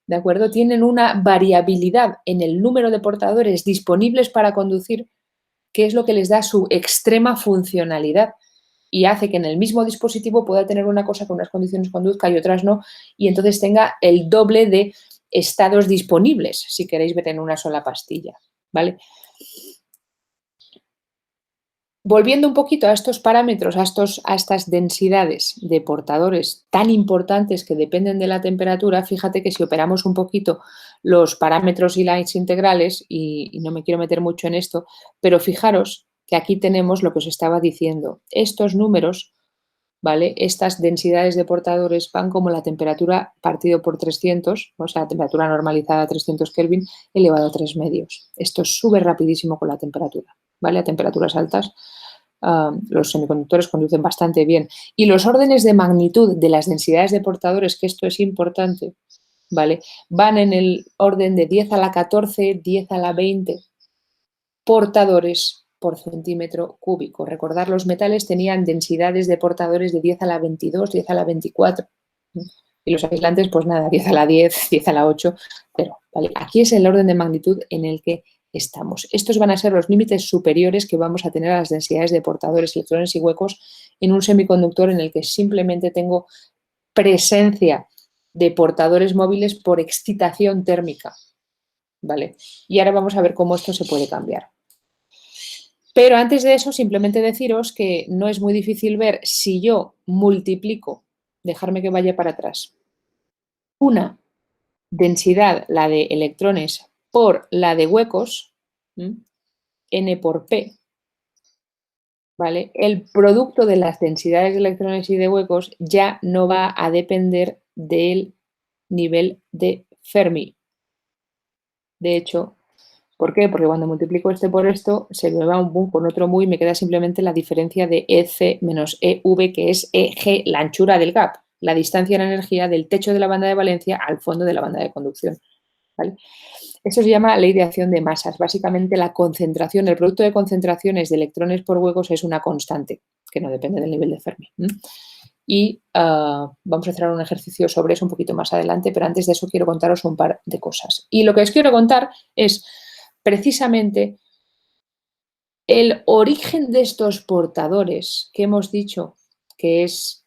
¿De acuerdo? Tienen una variabilidad en el número de portadores disponibles para conducir que es lo que les da su extrema funcionalidad y hace que en el mismo dispositivo pueda tener una cosa que unas condiciones conduzca y otras no, y entonces tenga el doble de estados disponibles, si queréis ver en una sola pastilla, ¿vale? Volviendo un poquito a estos parámetros, a estas densidades de portadores tan importantes que dependen de la temperatura, fíjate que si operamos un poquito los parámetros y lines integrales, y no me quiero meter mucho en esto, pero fijaros que aquí tenemos lo que os estaba diciendo. Estos números, ¿vale? Estas densidades de portadores van como la temperatura partido por 300, o sea, la temperatura normalizada a 300 Kelvin elevado a 3 medios. Esto sube rapidísimo con la temperatura, ¿vale? A temperaturas altas los semiconductores conducen bastante bien. Y los órdenes de magnitud de las densidades de portadores, que esto es importante, ¿vale? Van en el orden de 10 a la 14, 10 a la 20 portadores por centímetro cúbico. Recordar, los metales tenían densidades de portadores de 10 a la 22, 10 a la 24. Y los aislantes, pues nada, 10 a la 10, 10 a la 8. Pero, ¿vale? Aquí es el orden de magnitud en el que estamos. Estos van a ser los límites superiores que vamos a tener a las densidades de portadores, electrones y huecos en un semiconductor en el que simplemente tengo presencia de portadores móviles por excitación térmica, ¿vale? Y ahora vamos a ver cómo esto se puede cambiar. Pero antes de eso, simplemente deciros que no es muy difícil ver si yo multiplico, dejarme que vaya para atrás, una densidad, la de electrones, por la de huecos, N por P, ¿vale? El producto de las densidades de electrones y de huecos ya no va a depender del nivel de Fermi. De hecho, ¿por qué? Porque cuando multiplico este por esto, se me va un boom con otro mu y me queda simplemente la diferencia de EC menos EV, que es EG, la anchura del gap, la distancia en energía del techo de la banda de valencia al fondo de la banda de conducción, ¿vale? Eso se llama ley de acción de masas. Básicamente la concentración, el producto de concentraciones de electrones por huecos es una constante, que no depende del nivel de Fermi. Y vamos a hacer un ejercicio sobre eso un poquito más adelante, pero antes de eso quiero contaros un par de cosas. Y lo que os quiero contar es precisamente el origen de estos portadores que hemos dicho que es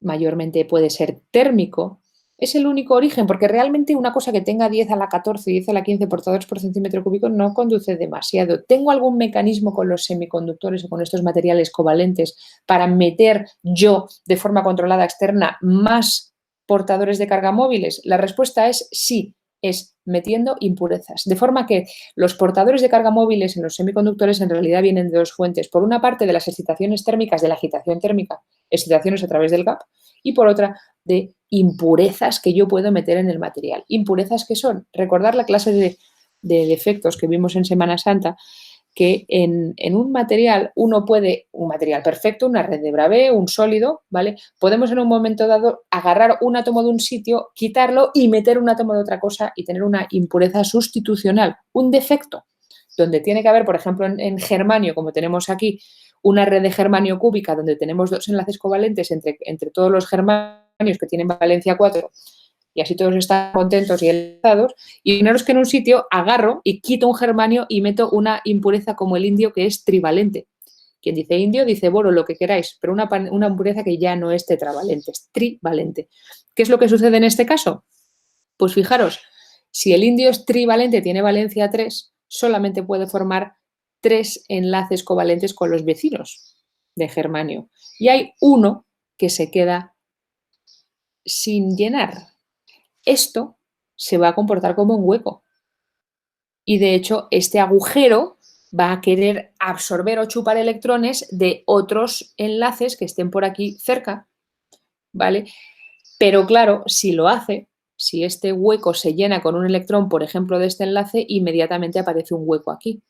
mayormente puede ser térmico. Es el único origen, porque realmente una cosa que tenga 10 a la 14, 10 a la 15 portadores por centímetro cúbico no conduce demasiado. ¿Tengo algún mecanismo con los semiconductores o con estos materiales covalentes para meter yo de forma controlada externa más portadores de carga móviles? La respuesta es sí, es metiendo impurezas. De forma que los portadores de carga móviles en los semiconductores en realidad vienen de dos fuentes. Por una parte, de las excitaciones térmicas, de la agitación térmica, excitaciones a través del gap, y por otra, de impurezas que yo puedo meter en el material. ¿Impurezas qué son? Recordar la clase de defectos que vimos en Semana Santa, que en un material uno puede, un material perfecto, una red de Bravais, un sólido, ¿vale? Podemos en un momento dado agarrar un átomo de un sitio, quitarlo y meter un átomo de otra cosa y tener una impureza sustitucional, un defecto, donde tiene que haber, por ejemplo, en germanio, como tenemos aquí, una red de germanio cúbica donde tenemos dos enlaces covalentes entre todos los germanios que tienen valencia 4 y así todos están contentos y enlazados, y imaginaros que en un sitio agarro y quito un germanio y meto una impureza como el indio que es trivalente. Quien dice indio dice boro, lo que queráis, pero una impureza que ya no es tetravalente, es trivalente. ¿Qué es lo que sucede en este caso? Pues fijaros, si el indio es trivalente, tiene valencia 3, solamente puede formar 3 enlaces covalentes con los vecinos de germanio. Y hay uno que se queda sin llenar. Esto se va a comportar como un hueco. Y de hecho, este agujero va a querer absorber o chupar electrones de otros enlaces que estén por aquí cerca, ¿vale? Pero claro, si lo hace, si este hueco se llena con un electrón, por ejemplo, de este enlace, inmediatamente aparece un hueco aquí.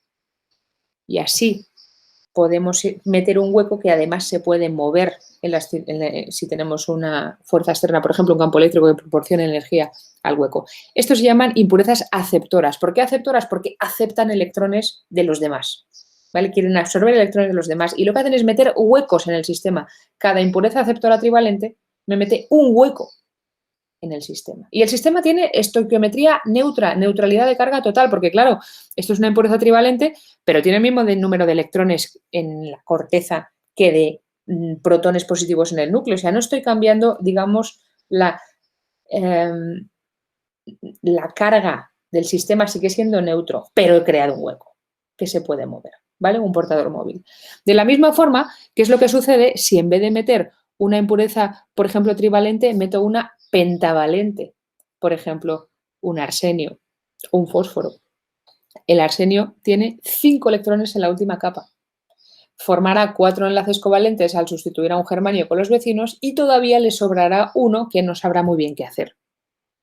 Y así podemos meter un hueco que además se puede mover si tenemos una fuerza externa, por ejemplo, un campo eléctrico que proporcione energía al hueco. Estos se llaman impurezas aceptoras. ¿Por qué aceptoras? Porque aceptan electrones de los demás, ¿vale? Quieren absorber electrones de los demás y lo que hacen es meter huecos en el sistema. Cada impureza aceptora trivalente me mete un hueco en el sistema. Y el sistema tiene estoquiometría neutra, neutralidad de carga total, porque claro, esto es una impureza trivalente, pero tiene el mismo número de electrones en la corteza que de protones positivos en el núcleo. O sea, no estoy cambiando, digamos, la carga del sistema sigue siendo neutro, pero he creado un hueco que se puede mover, ¿vale? Un portador móvil. De la misma forma, ¿qué es lo que sucede si en vez de meter una impureza, por ejemplo, trivalente, meto una pentavalente? Por ejemplo, un arsenio o un fósforo. El arsenio tiene 5 electrones en la última capa. Formará 4 enlaces covalentes al sustituir a un germanio con los vecinos y todavía le sobrará uno que no sabrá muy bien qué hacer.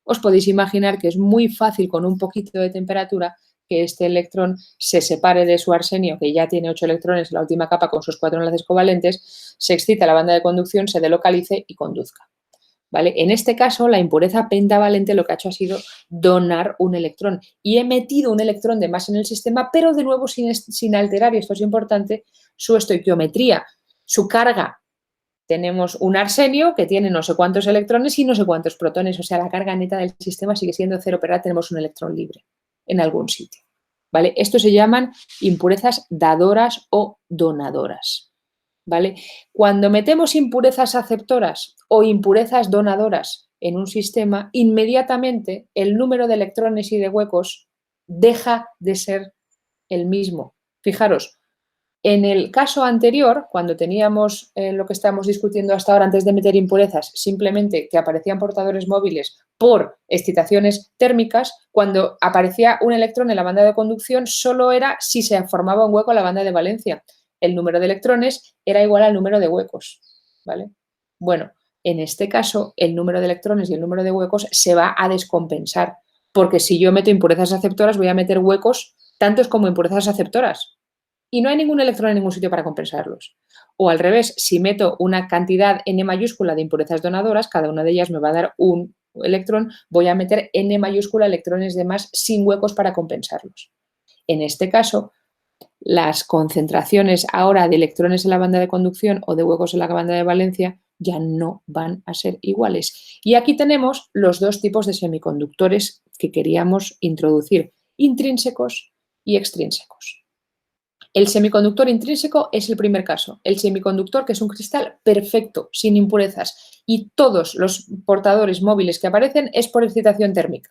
Os podéis imaginar que es muy fácil con un poquito de temperatura que este electrón se separe de su arsenio, que ya tiene 8 electrones en la última capa con sus 4 enlaces covalentes, se excita la banda de conducción, se delocalice y conduzca. ¿Vale? En este caso, la impureza pentavalente lo que ha hecho ha sido donar un electrón y he metido un electrón de más en el sistema, pero de nuevo sin alterar, y esto es importante, su estoquiometría, su carga. Tenemos un arsenio que tiene no sé cuántos electrones y no sé cuántos protones, o sea, la carga neta del sistema sigue siendo cero, pero ahora tenemos un electrón libre en algún sitio. ¿Vale? Esto se llaman impurezas dadoras o donadoras. ¿Vale? Cuando metemos impurezas aceptoras o impurezas donadoras en un sistema, inmediatamente el número de electrones y de huecos deja de ser el mismo. Fijaros, en el caso anterior, cuando teníamos lo que estábamos discutiendo hasta ahora antes de meter impurezas, simplemente que aparecían portadores móviles por excitaciones térmicas, cuando aparecía un electrón en la banda de conducción solo era si se formaba un hueco en la banda de valencia. El número de electrones era igual al número de huecos, ¿vale? Bueno, en este caso, el número de electrones y el número de huecos se va a descompensar, porque si yo meto impurezas aceptoras, voy a meter huecos tantos como impurezas aceptoras. Y no hay ningún electrón en ningún sitio para compensarlos. O al revés, si meto una cantidad N mayúscula de impurezas donadoras, cada una de ellas me va a dar un electrón, voy a meter N mayúscula electrones de más sin huecos para compensarlos. En este caso, las concentraciones ahora de electrones en la banda de conducción o de huecos en la banda de valencia ya no van a ser iguales. Y aquí tenemos los dos tipos de semiconductores que queríamos introducir, intrínsecos y extrínsecos. El semiconductor intrínseco es el primer caso. El semiconductor, que es un cristal perfecto, sin impurezas, y todos los portadores móviles que aparecen es por excitación térmica.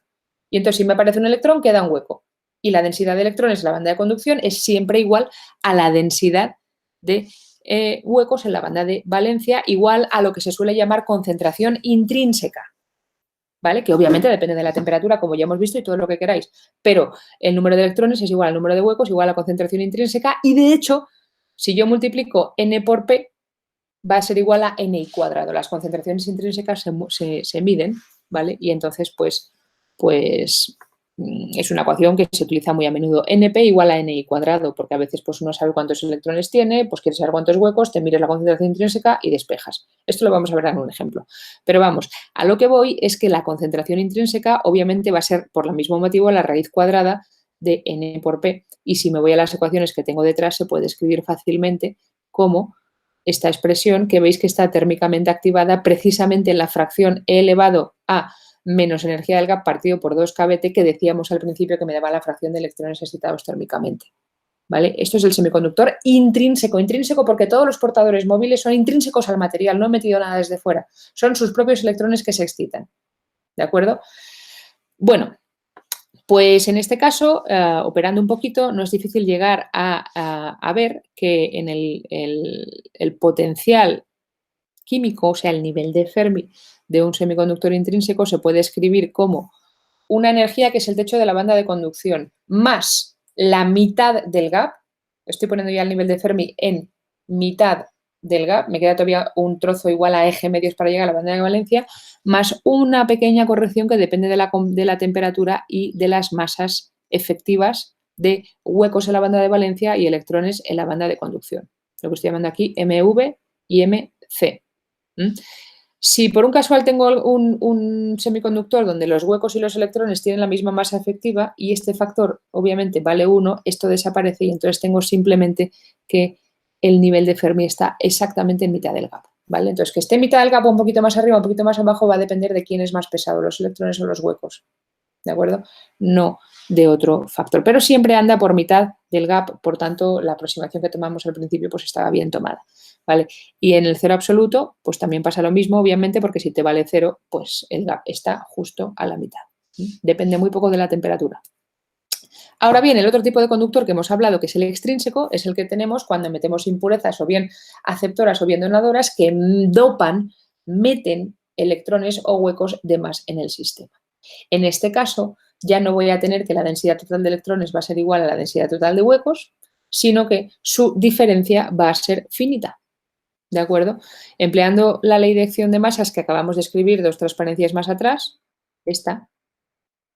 Y entonces, si me aparece un electrón, queda un hueco. Y la densidad de electrones en la banda de conducción es siempre igual a la densidad de huecos en la banda de valencia, igual a lo que se suele llamar concentración intrínseca. ¿Vale? Que obviamente depende de la temperatura, como ya hemos visto, y todo lo que queráis. Pero el número de electrones es igual al número de huecos, igual a la concentración intrínseca, y de hecho, si yo multiplico N por P, va a ser igual a Ni cuadrado. Las concentraciones intrínsecas se miden, ¿vale? Y entonces, pues es una ecuación que se utiliza muy a menudo. NP igual a Ni cuadrado, porque a veces pues uno sabe cuántos electrones tiene, pues quieres saber cuántos huecos, te miras la concentración intrínseca y despejas. Esto lo vamos a ver en un ejemplo. Pero vamos, a lo que voy es que la concentración intrínseca obviamente va a ser, por el mismo motivo, la raíz cuadrada de N por P. Y si me voy a las ecuaciones que tengo detrás, se puede escribir fácilmente como esta expresión que veis que está térmicamente activada precisamente en la fracción E elevado a menos energía del gap partido por 2kBt que decíamos al principio que me daba la fracción de electrones excitados térmicamente. ¿Vale? Esto es el semiconductor intrínseco. Intrínseco porque todos los portadores móviles son intrínsecos al material, no he metido nada desde fuera. Son sus propios electrones que se excitan. ¿De acuerdo? Bueno, pues en este caso, operando un poquito, no es difícil llegar a ver que en el potencial químico, o sea, el nivel de Fermi de un semiconductor intrínseco se puede escribir como una energía que es el techo de la banda de conducción más la mitad del gap. Estoy poniendo ya el nivel de Fermi en mitad del gap, me queda todavía un trozo igual a eje medios para llegar a la banda de valencia, más una pequeña corrección que depende de la temperatura y de las masas efectivas de huecos en la banda de valencia y electrones en la banda de conducción. Lo que estoy llamando aquí MV y MC. Si por un casual tengo un semiconductor donde los huecos y los electrones tienen la misma masa efectiva y este factor obviamente vale 1, esto desaparece y entonces tengo simplemente que el nivel de Fermi está exactamente en mitad del gap. ¿vale? Entonces, que esté en mitad del gap o un poquito más arriba, un poquito más abajo, va a depender de quién es más pesado, los electrones o los huecos, ¿de acuerdo? No de otro factor, pero siempre anda por mitad del gap, por tanto, la aproximación que tomamos al principio pues estaba bien tomada, ¿vale? Y en el cero absoluto, pues también pasa lo mismo, obviamente, porque si te vale 0, pues el gap está justo a la mitad. Depende muy poco de la temperatura. Ahora bien, el otro tipo de conductor que hemos hablado, que es el extrínseco, es el que tenemos cuando metemos impurezas o bien aceptoras o bien donadoras que dopan, meten electrones o huecos de más en el sistema. En este caso, ya no voy a tener que la densidad total de electrones va a ser igual a la densidad total de huecos, sino que su diferencia va a ser finita. ¿De acuerdo? Empleando la ley de acción de masas que acabamos de escribir 2 transparencias más atrás, esta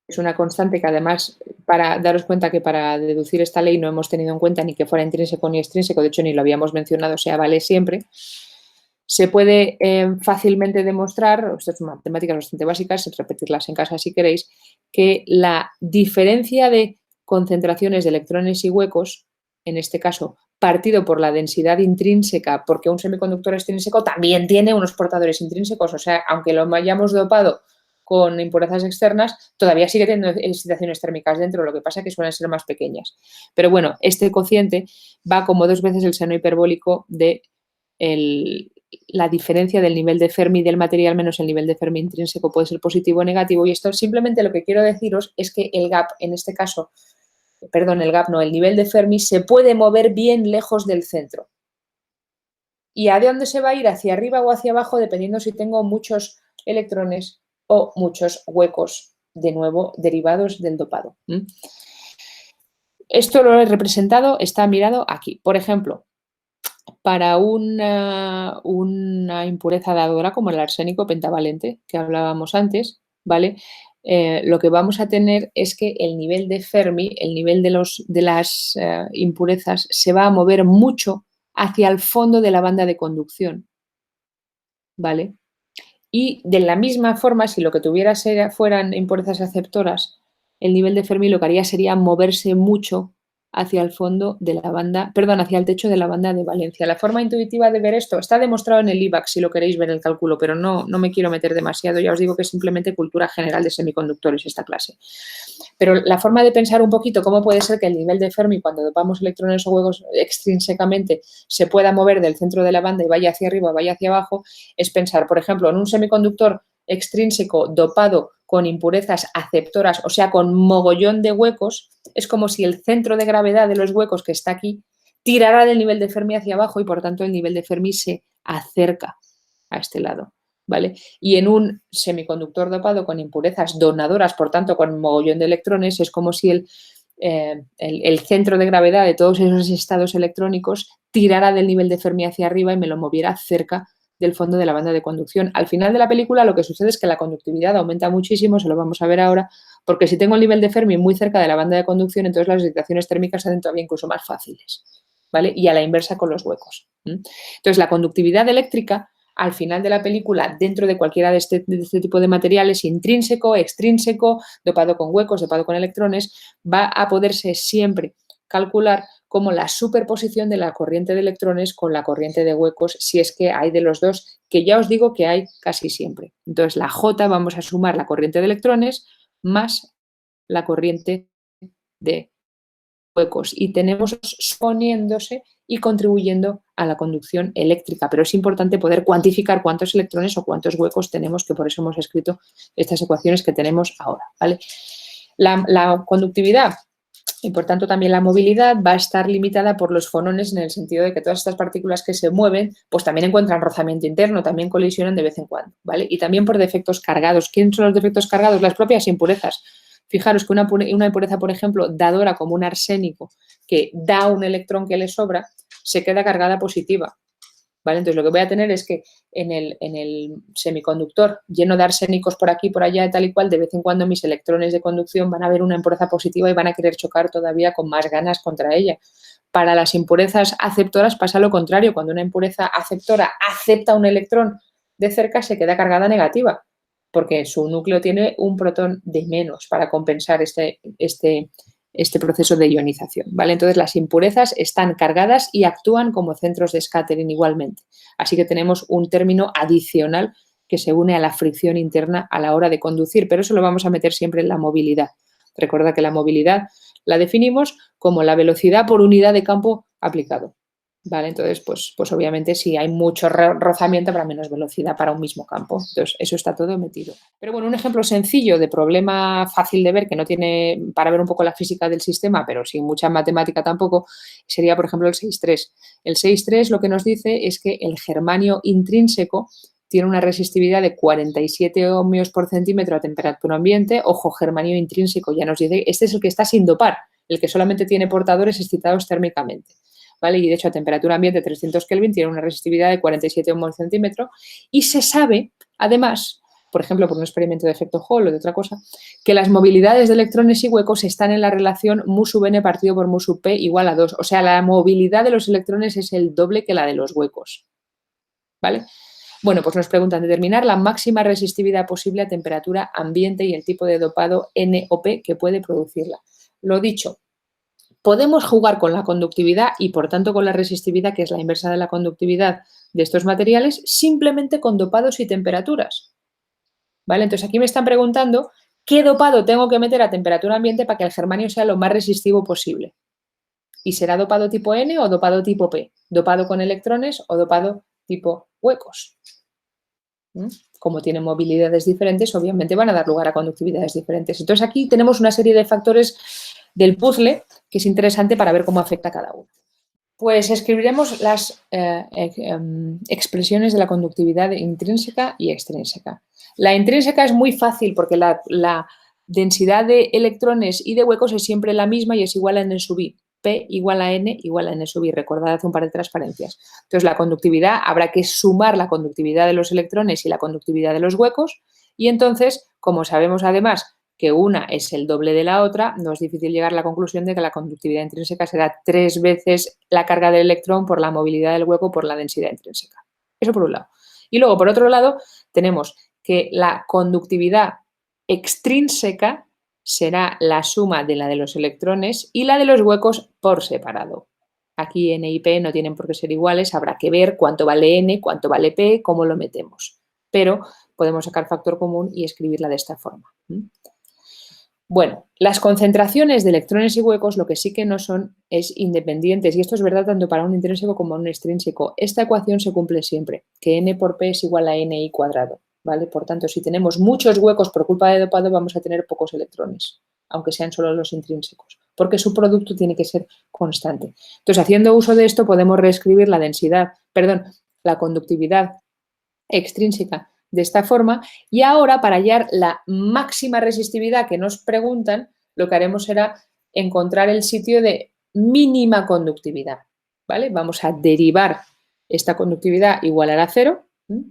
es una constante que además, para daros cuenta que para deducir esta ley no hemos tenido en cuenta ni que fuera intrínseco ni extrínseco, de hecho ni lo habíamos mencionado, o sea, vale siempre. Se puede fácilmente demostrar, estas son matemáticas bastante básicas, repetirlas en casa si queréis, que la diferencia de concentraciones de electrones y huecos, en este caso partido por la densidad intrínseca, porque un semiconductor extrínseco también tiene unos portadores intrínsecos, o sea, aunque lo hayamos dopado con impurezas externas, todavía sigue teniendo excitaciones térmicas dentro, lo que pasa es que suelen ser más pequeñas. Pero bueno, este cociente va como 2 veces el seno hiperbólico de la diferencia del nivel de Fermi del material menos el nivel de Fermi intrínseco puede ser positivo o negativo, y esto simplemente lo que quiero deciros es que el gap, en este caso, perdón, el gap no, el nivel de Fermi se puede mover bien lejos del centro. ¿Y a dónde se va a ir? Hacia arriba o hacia abajo, dependiendo si tengo muchos electrones o muchos huecos, de nuevo, derivados del dopado. Esto lo he representado, está mirado aquí. Por ejemplo, para una impureza dadora como el arsénico pentavalente que hablábamos antes, ¿vale? Lo que vamos a tener es que el nivel de Fermi, el nivel de las impurezas, se va a mover mucho hacia el fondo de la banda de conducción, ¿vale? Y de la misma forma, si lo que tuviera fueran impurezas aceptoras, el nivel de Fermi lo que haría sería moverse mucho hacia el fondo de la banda, perdón, hacia el techo de la banda de valencia. La forma intuitiva de ver esto está demostrado en el IVAC, si lo queréis ver el cálculo, pero no me quiero meter demasiado. Ya os digo que es simplemente cultura general de semiconductores esta clase. Pero la forma de pensar un poquito cómo puede ser que el nivel de Fermi, cuando dopamos electrones o huecos extrínsecamente, se pueda mover del centro de la banda y vaya hacia arriba, vaya hacia abajo, es pensar, por ejemplo, en un semiconductor extrínseco dopado con impurezas aceptoras, o sea, con mogollón de huecos, es como si el centro de gravedad de los huecos que está aquí tirara del nivel de Fermi hacia abajo y por tanto el nivel de Fermi se acerca a este lado, ¿vale? Y en un semiconductor dopado con impurezas donadoras, por tanto con mogollón de electrones, es como si el centro de gravedad de todos esos estados electrónicos tirara del nivel de Fermi hacia arriba y me lo moviera cerca del fondo de la banda de conducción. Al final de la película lo que sucede es que la conductividad aumenta muchísimo, se lo vamos a ver ahora, porque si tengo el nivel de Fermi muy cerca de la banda de conducción, entonces las excitaciones térmicas se hacen todavía incluso más fáciles, ¿vale? Y a la inversa con los huecos. Entonces, la conductividad eléctrica, al final de la película, dentro de cualquiera de este tipo de materiales, intrínseco, extrínseco, dopado con huecos, dopado con electrones, va a poderse siempre calcular como la superposición de la corriente de electrones con la corriente de huecos, si es que hay de los dos, que ya os digo que hay casi siempre. Entonces, la J vamos a sumar la corriente de electrones más la corriente de huecos y tenemos suponiéndose y contribuyendo a la conducción eléctrica, pero es importante poder cuantificar cuántos electrones o cuántos huecos tenemos, que por eso hemos escrito estas ecuaciones que tenemos ahora, ¿vale? La conductividad y por tanto también la movilidad va a estar limitada por los fonones, en el sentido de que todas estas partículas que se mueven pues también encuentran rozamiento interno, también colisionan de vez en cuando, ¿vale? Y también por defectos cargados. ¿Quiénes son los defectos cargados? Las propias impurezas. Fijaros que una impureza, por ejemplo, dadora como un arsénico, que da un electrón que le sobra, se queda cargada positiva, ¿vale? Entonces, lo que voy a tener es que en el semiconductor lleno de arsénicos por aquí, por allá, tal y cual, de vez en cuando mis electrones de conducción van a ver una impureza positiva y van a querer chocar todavía con más ganas contra ella. Para las impurezas aceptoras pasa lo contrario. Cuando una impureza aceptora acepta un electrón de cerca, se queda cargada negativa, porque su núcleo tiene un protón de menos para compensar este este proceso de ionización, ¿vale? Entonces, las impurezas están cargadas y actúan como centros de scattering igualmente. Así que tenemos un término adicional que se une a la fricción interna a la hora de conducir, pero eso lo vamos a meter siempre en la movilidad. Recuerda que la movilidad la definimos como la velocidad por unidad de campo aplicado, ¿vale? Entonces, pues obviamente si hay mucho rozamiento habrá menos velocidad para un mismo campo. Entonces, eso está todo metido. Pero bueno, un ejemplo sencillo de problema fácil de ver, que no tiene para ver un poco la física del sistema, pero sin mucha matemática tampoco, sería, por ejemplo, el 6.3. El 6.3 lo que nos dice es que el germanio intrínseco tiene una resistividad de 47 ohmios por centímetro a temperatura ambiente. Ojo, germanio intrínseco, ya nos dice, este es el que está sin dopar, el que solamente tiene portadores excitados térmicamente, ¿vale? Y de hecho a temperatura ambiente 300 Kelvin tiene una resistividad de 47 ohmios por centímetro y se sabe, además, por ejemplo, por un experimento de efecto Hall o de otra cosa, que las movilidades de electrones y huecos están en la relación mu sub n partido por mu sub p igual a 2. O sea, la movilidad de los electrones es el doble que la de los huecos, ¿vale? Bueno, pues nos preguntan determinar la máxima resistividad posible a temperatura ambiente y el tipo de dopado N o P que puede producirla. Lo dicho, podemos jugar con la conductividad y por tanto con la resistividad, que es la inversa de la conductividad de estos materiales, simplemente con dopados y temperaturas, ¿vale? Entonces aquí me están preguntando qué dopado tengo que meter a temperatura ambiente para que el germanio sea lo más resistivo posible. ¿Y será dopado tipo N o dopado tipo P? ¿Dopado con electrones o dopado tipo huecos? Como tienen movilidades diferentes, obviamente van a dar lugar a conductividades diferentes. Entonces, aquí tenemos una serie de factores del puzzle que es interesante para ver cómo afecta a cada uno. Pues escribiremos las expresiones de la conductividad intrínseca y extrínseca. La intrínseca es muy fácil porque la densidad de electrones y de huecos es siempre la misma y es igual a n sub i. P igual a n igual a n sub i. Recordad hace un par de transparencias. Entonces, la conductividad habrá que sumar la conductividad de los electrones y la conductividad de los huecos y entonces, como sabemos además que una es el doble de la otra, no es difícil llegar a la conclusión de que la conductividad intrínseca será 3 veces la carga del electrón por la movilidad del hueco por la densidad intrínseca. Eso por un lado. Y luego, por otro lado, tenemos que la conductividad extrínseca será la suma de la de los electrones y la de los huecos por separado. Aquí N y P no tienen por qué ser iguales, habrá que ver cuánto vale N, cuánto vale P, cómo lo metemos. Pero podemos sacar factor común y escribirla de esta forma. Bueno, las concentraciones de electrones y huecos lo que sí que no son es independientes y esto es verdad tanto para un intrínseco como un extrínseco. Esta ecuación se cumple siempre, que n por p es igual a ni cuadrado, ¿vale? Por tanto, si tenemos muchos huecos por culpa de dopado vamos a tener pocos electrones, aunque sean solo los intrínsecos, porque su producto tiene que ser constante. Entonces, haciendo uso de esto podemos reescribir la conductividad extrínseca de esta forma y ahora para hallar la máxima resistividad que nos preguntan, lo que haremos será encontrar el sitio de mínima conductividad, ¿vale? Vamos a derivar esta conductividad igual a 0,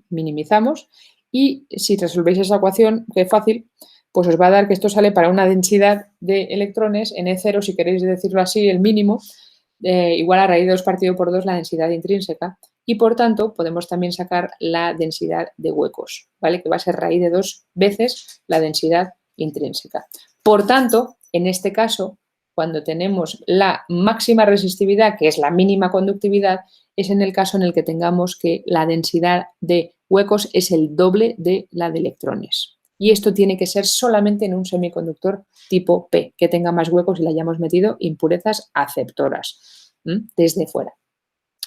minimizamos y si resolvéis esa ecuación, que es fácil, pues os va a dar que esto sale para una densidad de electrones, N0, si queréis decirlo así, el mínimo, igual a raíz de 2 partido por 2 la densidad intrínseca. Y por tanto, podemos también sacar la densidad de huecos, ¿vale? Que va a ser raíz de 2 veces la densidad intrínseca. Por tanto, en este caso, cuando tenemos la máxima resistividad, que es la mínima conductividad, es en el caso en el que tengamos que la densidad de huecos es el doble de la de electrones. Y esto tiene que ser solamente en un semiconductor tipo P, que tenga más huecos y le hayamos metido impurezas aceptoras desde fuera.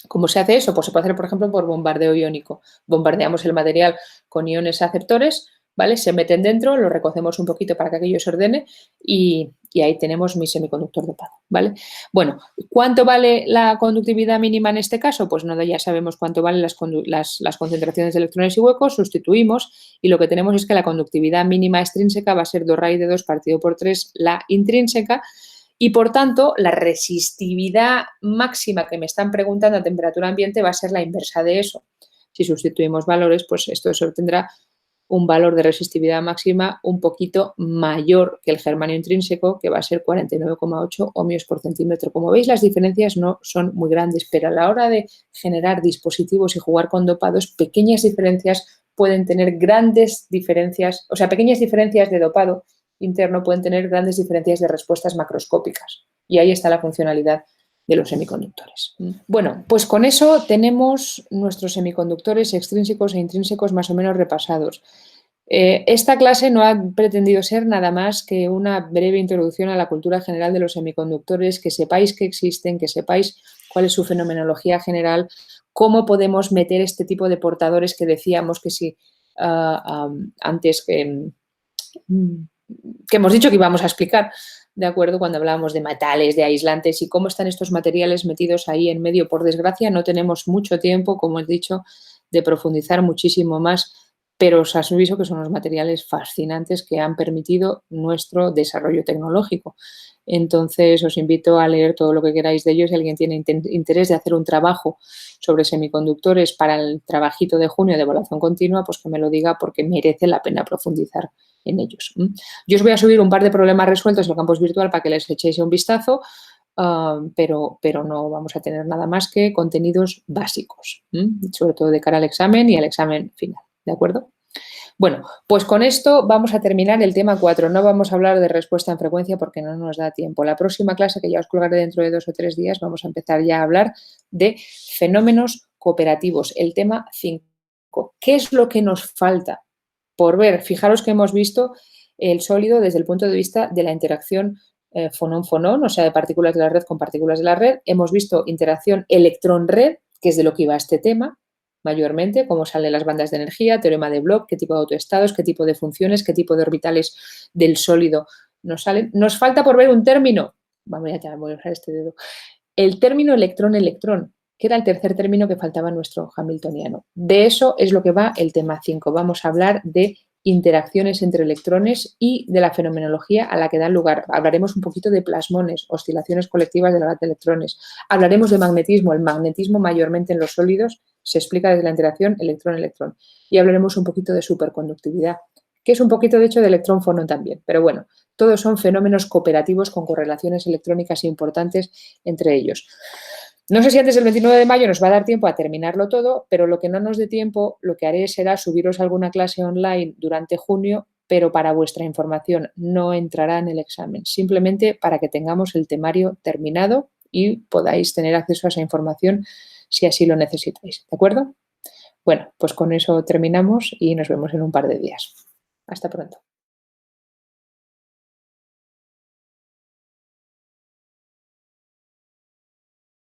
¿Cómo se hace eso? Pues se puede hacer, por ejemplo, por bombardeo iónico. Bombardeamos el material con iones aceptores, ¿vale? Se meten dentro, lo recocemos un poquito para que aquello se ordene y ahí tenemos mi semiconductor dopado, ¿vale? Bueno, ¿cuánto vale la conductividad mínima en este caso? Pues nada, ya sabemos cuánto valen las concentraciones de electrones y huecos, sustituimos y lo que tenemos es que la conductividad mínima extrínseca va a ser 2 raíz de 2 partido por 3 la intrínseca. Y, por tanto, la resistividad máxima que me están preguntando a temperatura ambiente va a ser la inversa de eso. Si sustituimos valores, pues esto obtendrá un valor de resistividad máxima un poquito mayor que el germanio intrínseco, que va a ser 49,8 ohmios por centímetro. Como veis, las diferencias no son muy grandes, pero a la hora de generar dispositivos y jugar con dopados, pequeñas diferencias pueden tener grandes diferencias, o sea, pequeñas diferencias de dopado interno pueden tener grandes diferencias de respuestas macroscópicas. Y ahí está la funcionalidad de los semiconductores. Bueno, pues con eso tenemos nuestros semiconductores extrínsecos e intrínsecos más o menos repasados. Esta clase no ha pretendido ser nada más que una breve introducción a la cultura general de los semiconductores, que sepáis que existen, que sepáis cuál es su fenomenología general, cómo podemos meter este tipo de portadores que decíamos que sí antes que hemos dicho que íbamos a explicar, ¿de acuerdo? Cuando hablábamos de metales, de aislantes y cómo están estos materiales metidos ahí en medio. Por desgracia, no tenemos mucho tiempo, como he dicho, de profundizar muchísimo más, pero os aviso que son unos materiales fascinantes que han permitido nuestro desarrollo tecnológico. Entonces, os invito a leer todo lo que queráis de ellos. Si alguien tiene interés de hacer un trabajo sobre semiconductores para el trabajito de junio de evaluación continua, pues que me lo diga porque merece la pena profundizar en ellos. Yo os voy a subir un par de problemas resueltos en el campus virtual para que les echéis un vistazo, pero no vamos a tener nada más que contenidos básicos, sobre todo de cara al examen y al examen final, ¿de acuerdo? Bueno, pues con esto vamos a terminar el tema 4. No vamos a hablar de respuesta en frecuencia porque no nos da tiempo. La próxima clase, que ya os colgaré dentro de 2 o 3 días, vamos a empezar ya a hablar de fenómenos cooperativos, el tema 5. ¿Qué es lo que nos falta por ver? Fijaros que hemos visto el sólido desde el punto de vista de la interacción fonón-fonón, o sea, de partículas de la red con partículas de la red. Hemos visto interacción electrón-red, que es de lo que iba este tema, mayormente, cómo salen las bandas de energía, teorema de Bloch, qué tipo de autoestados, qué tipo de funciones, qué tipo de orbitales del sólido nos salen. Nos falta por ver un término, vamos ya voy a usar este dedo, el término electrón-electrón, que era el tercer término que faltaba en nuestro hamiltoniano. De eso es lo que va el tema 5. Vamos a hablar de interacciones entre electrones y de la fenomenología a la que dan lugar. Hablaremos un poquito de plasmones, oscilaciones colectivas de la red de electrones. Hablaremos de magnetismo. El magnetismo mayormente en los sólidos se explica desde la interacción electrón-electrón. Y hablaremos un poquito de superconductividad, que es un poquito de hecho de electrón-fonón también. Pero bueno, todos son fenómenos cooperativos con correlaciones electrónicas importantes entre ellos. No sé si antes del 29 de mayo nos va a dar tiempo a terminarlo todo, pero lo que no nos dé tiempo, lo que haré será subiros alguna clase online durante junio, pero para vuestra información, no entrará en el examen, simplemente para que tengamos el temario terminado y podáis tener acceso a esa información si así lo necesitáis, ¿de acuerdo? Bueno, pues con eso terminamos y nos vemos en un par de días. Hasta pronto.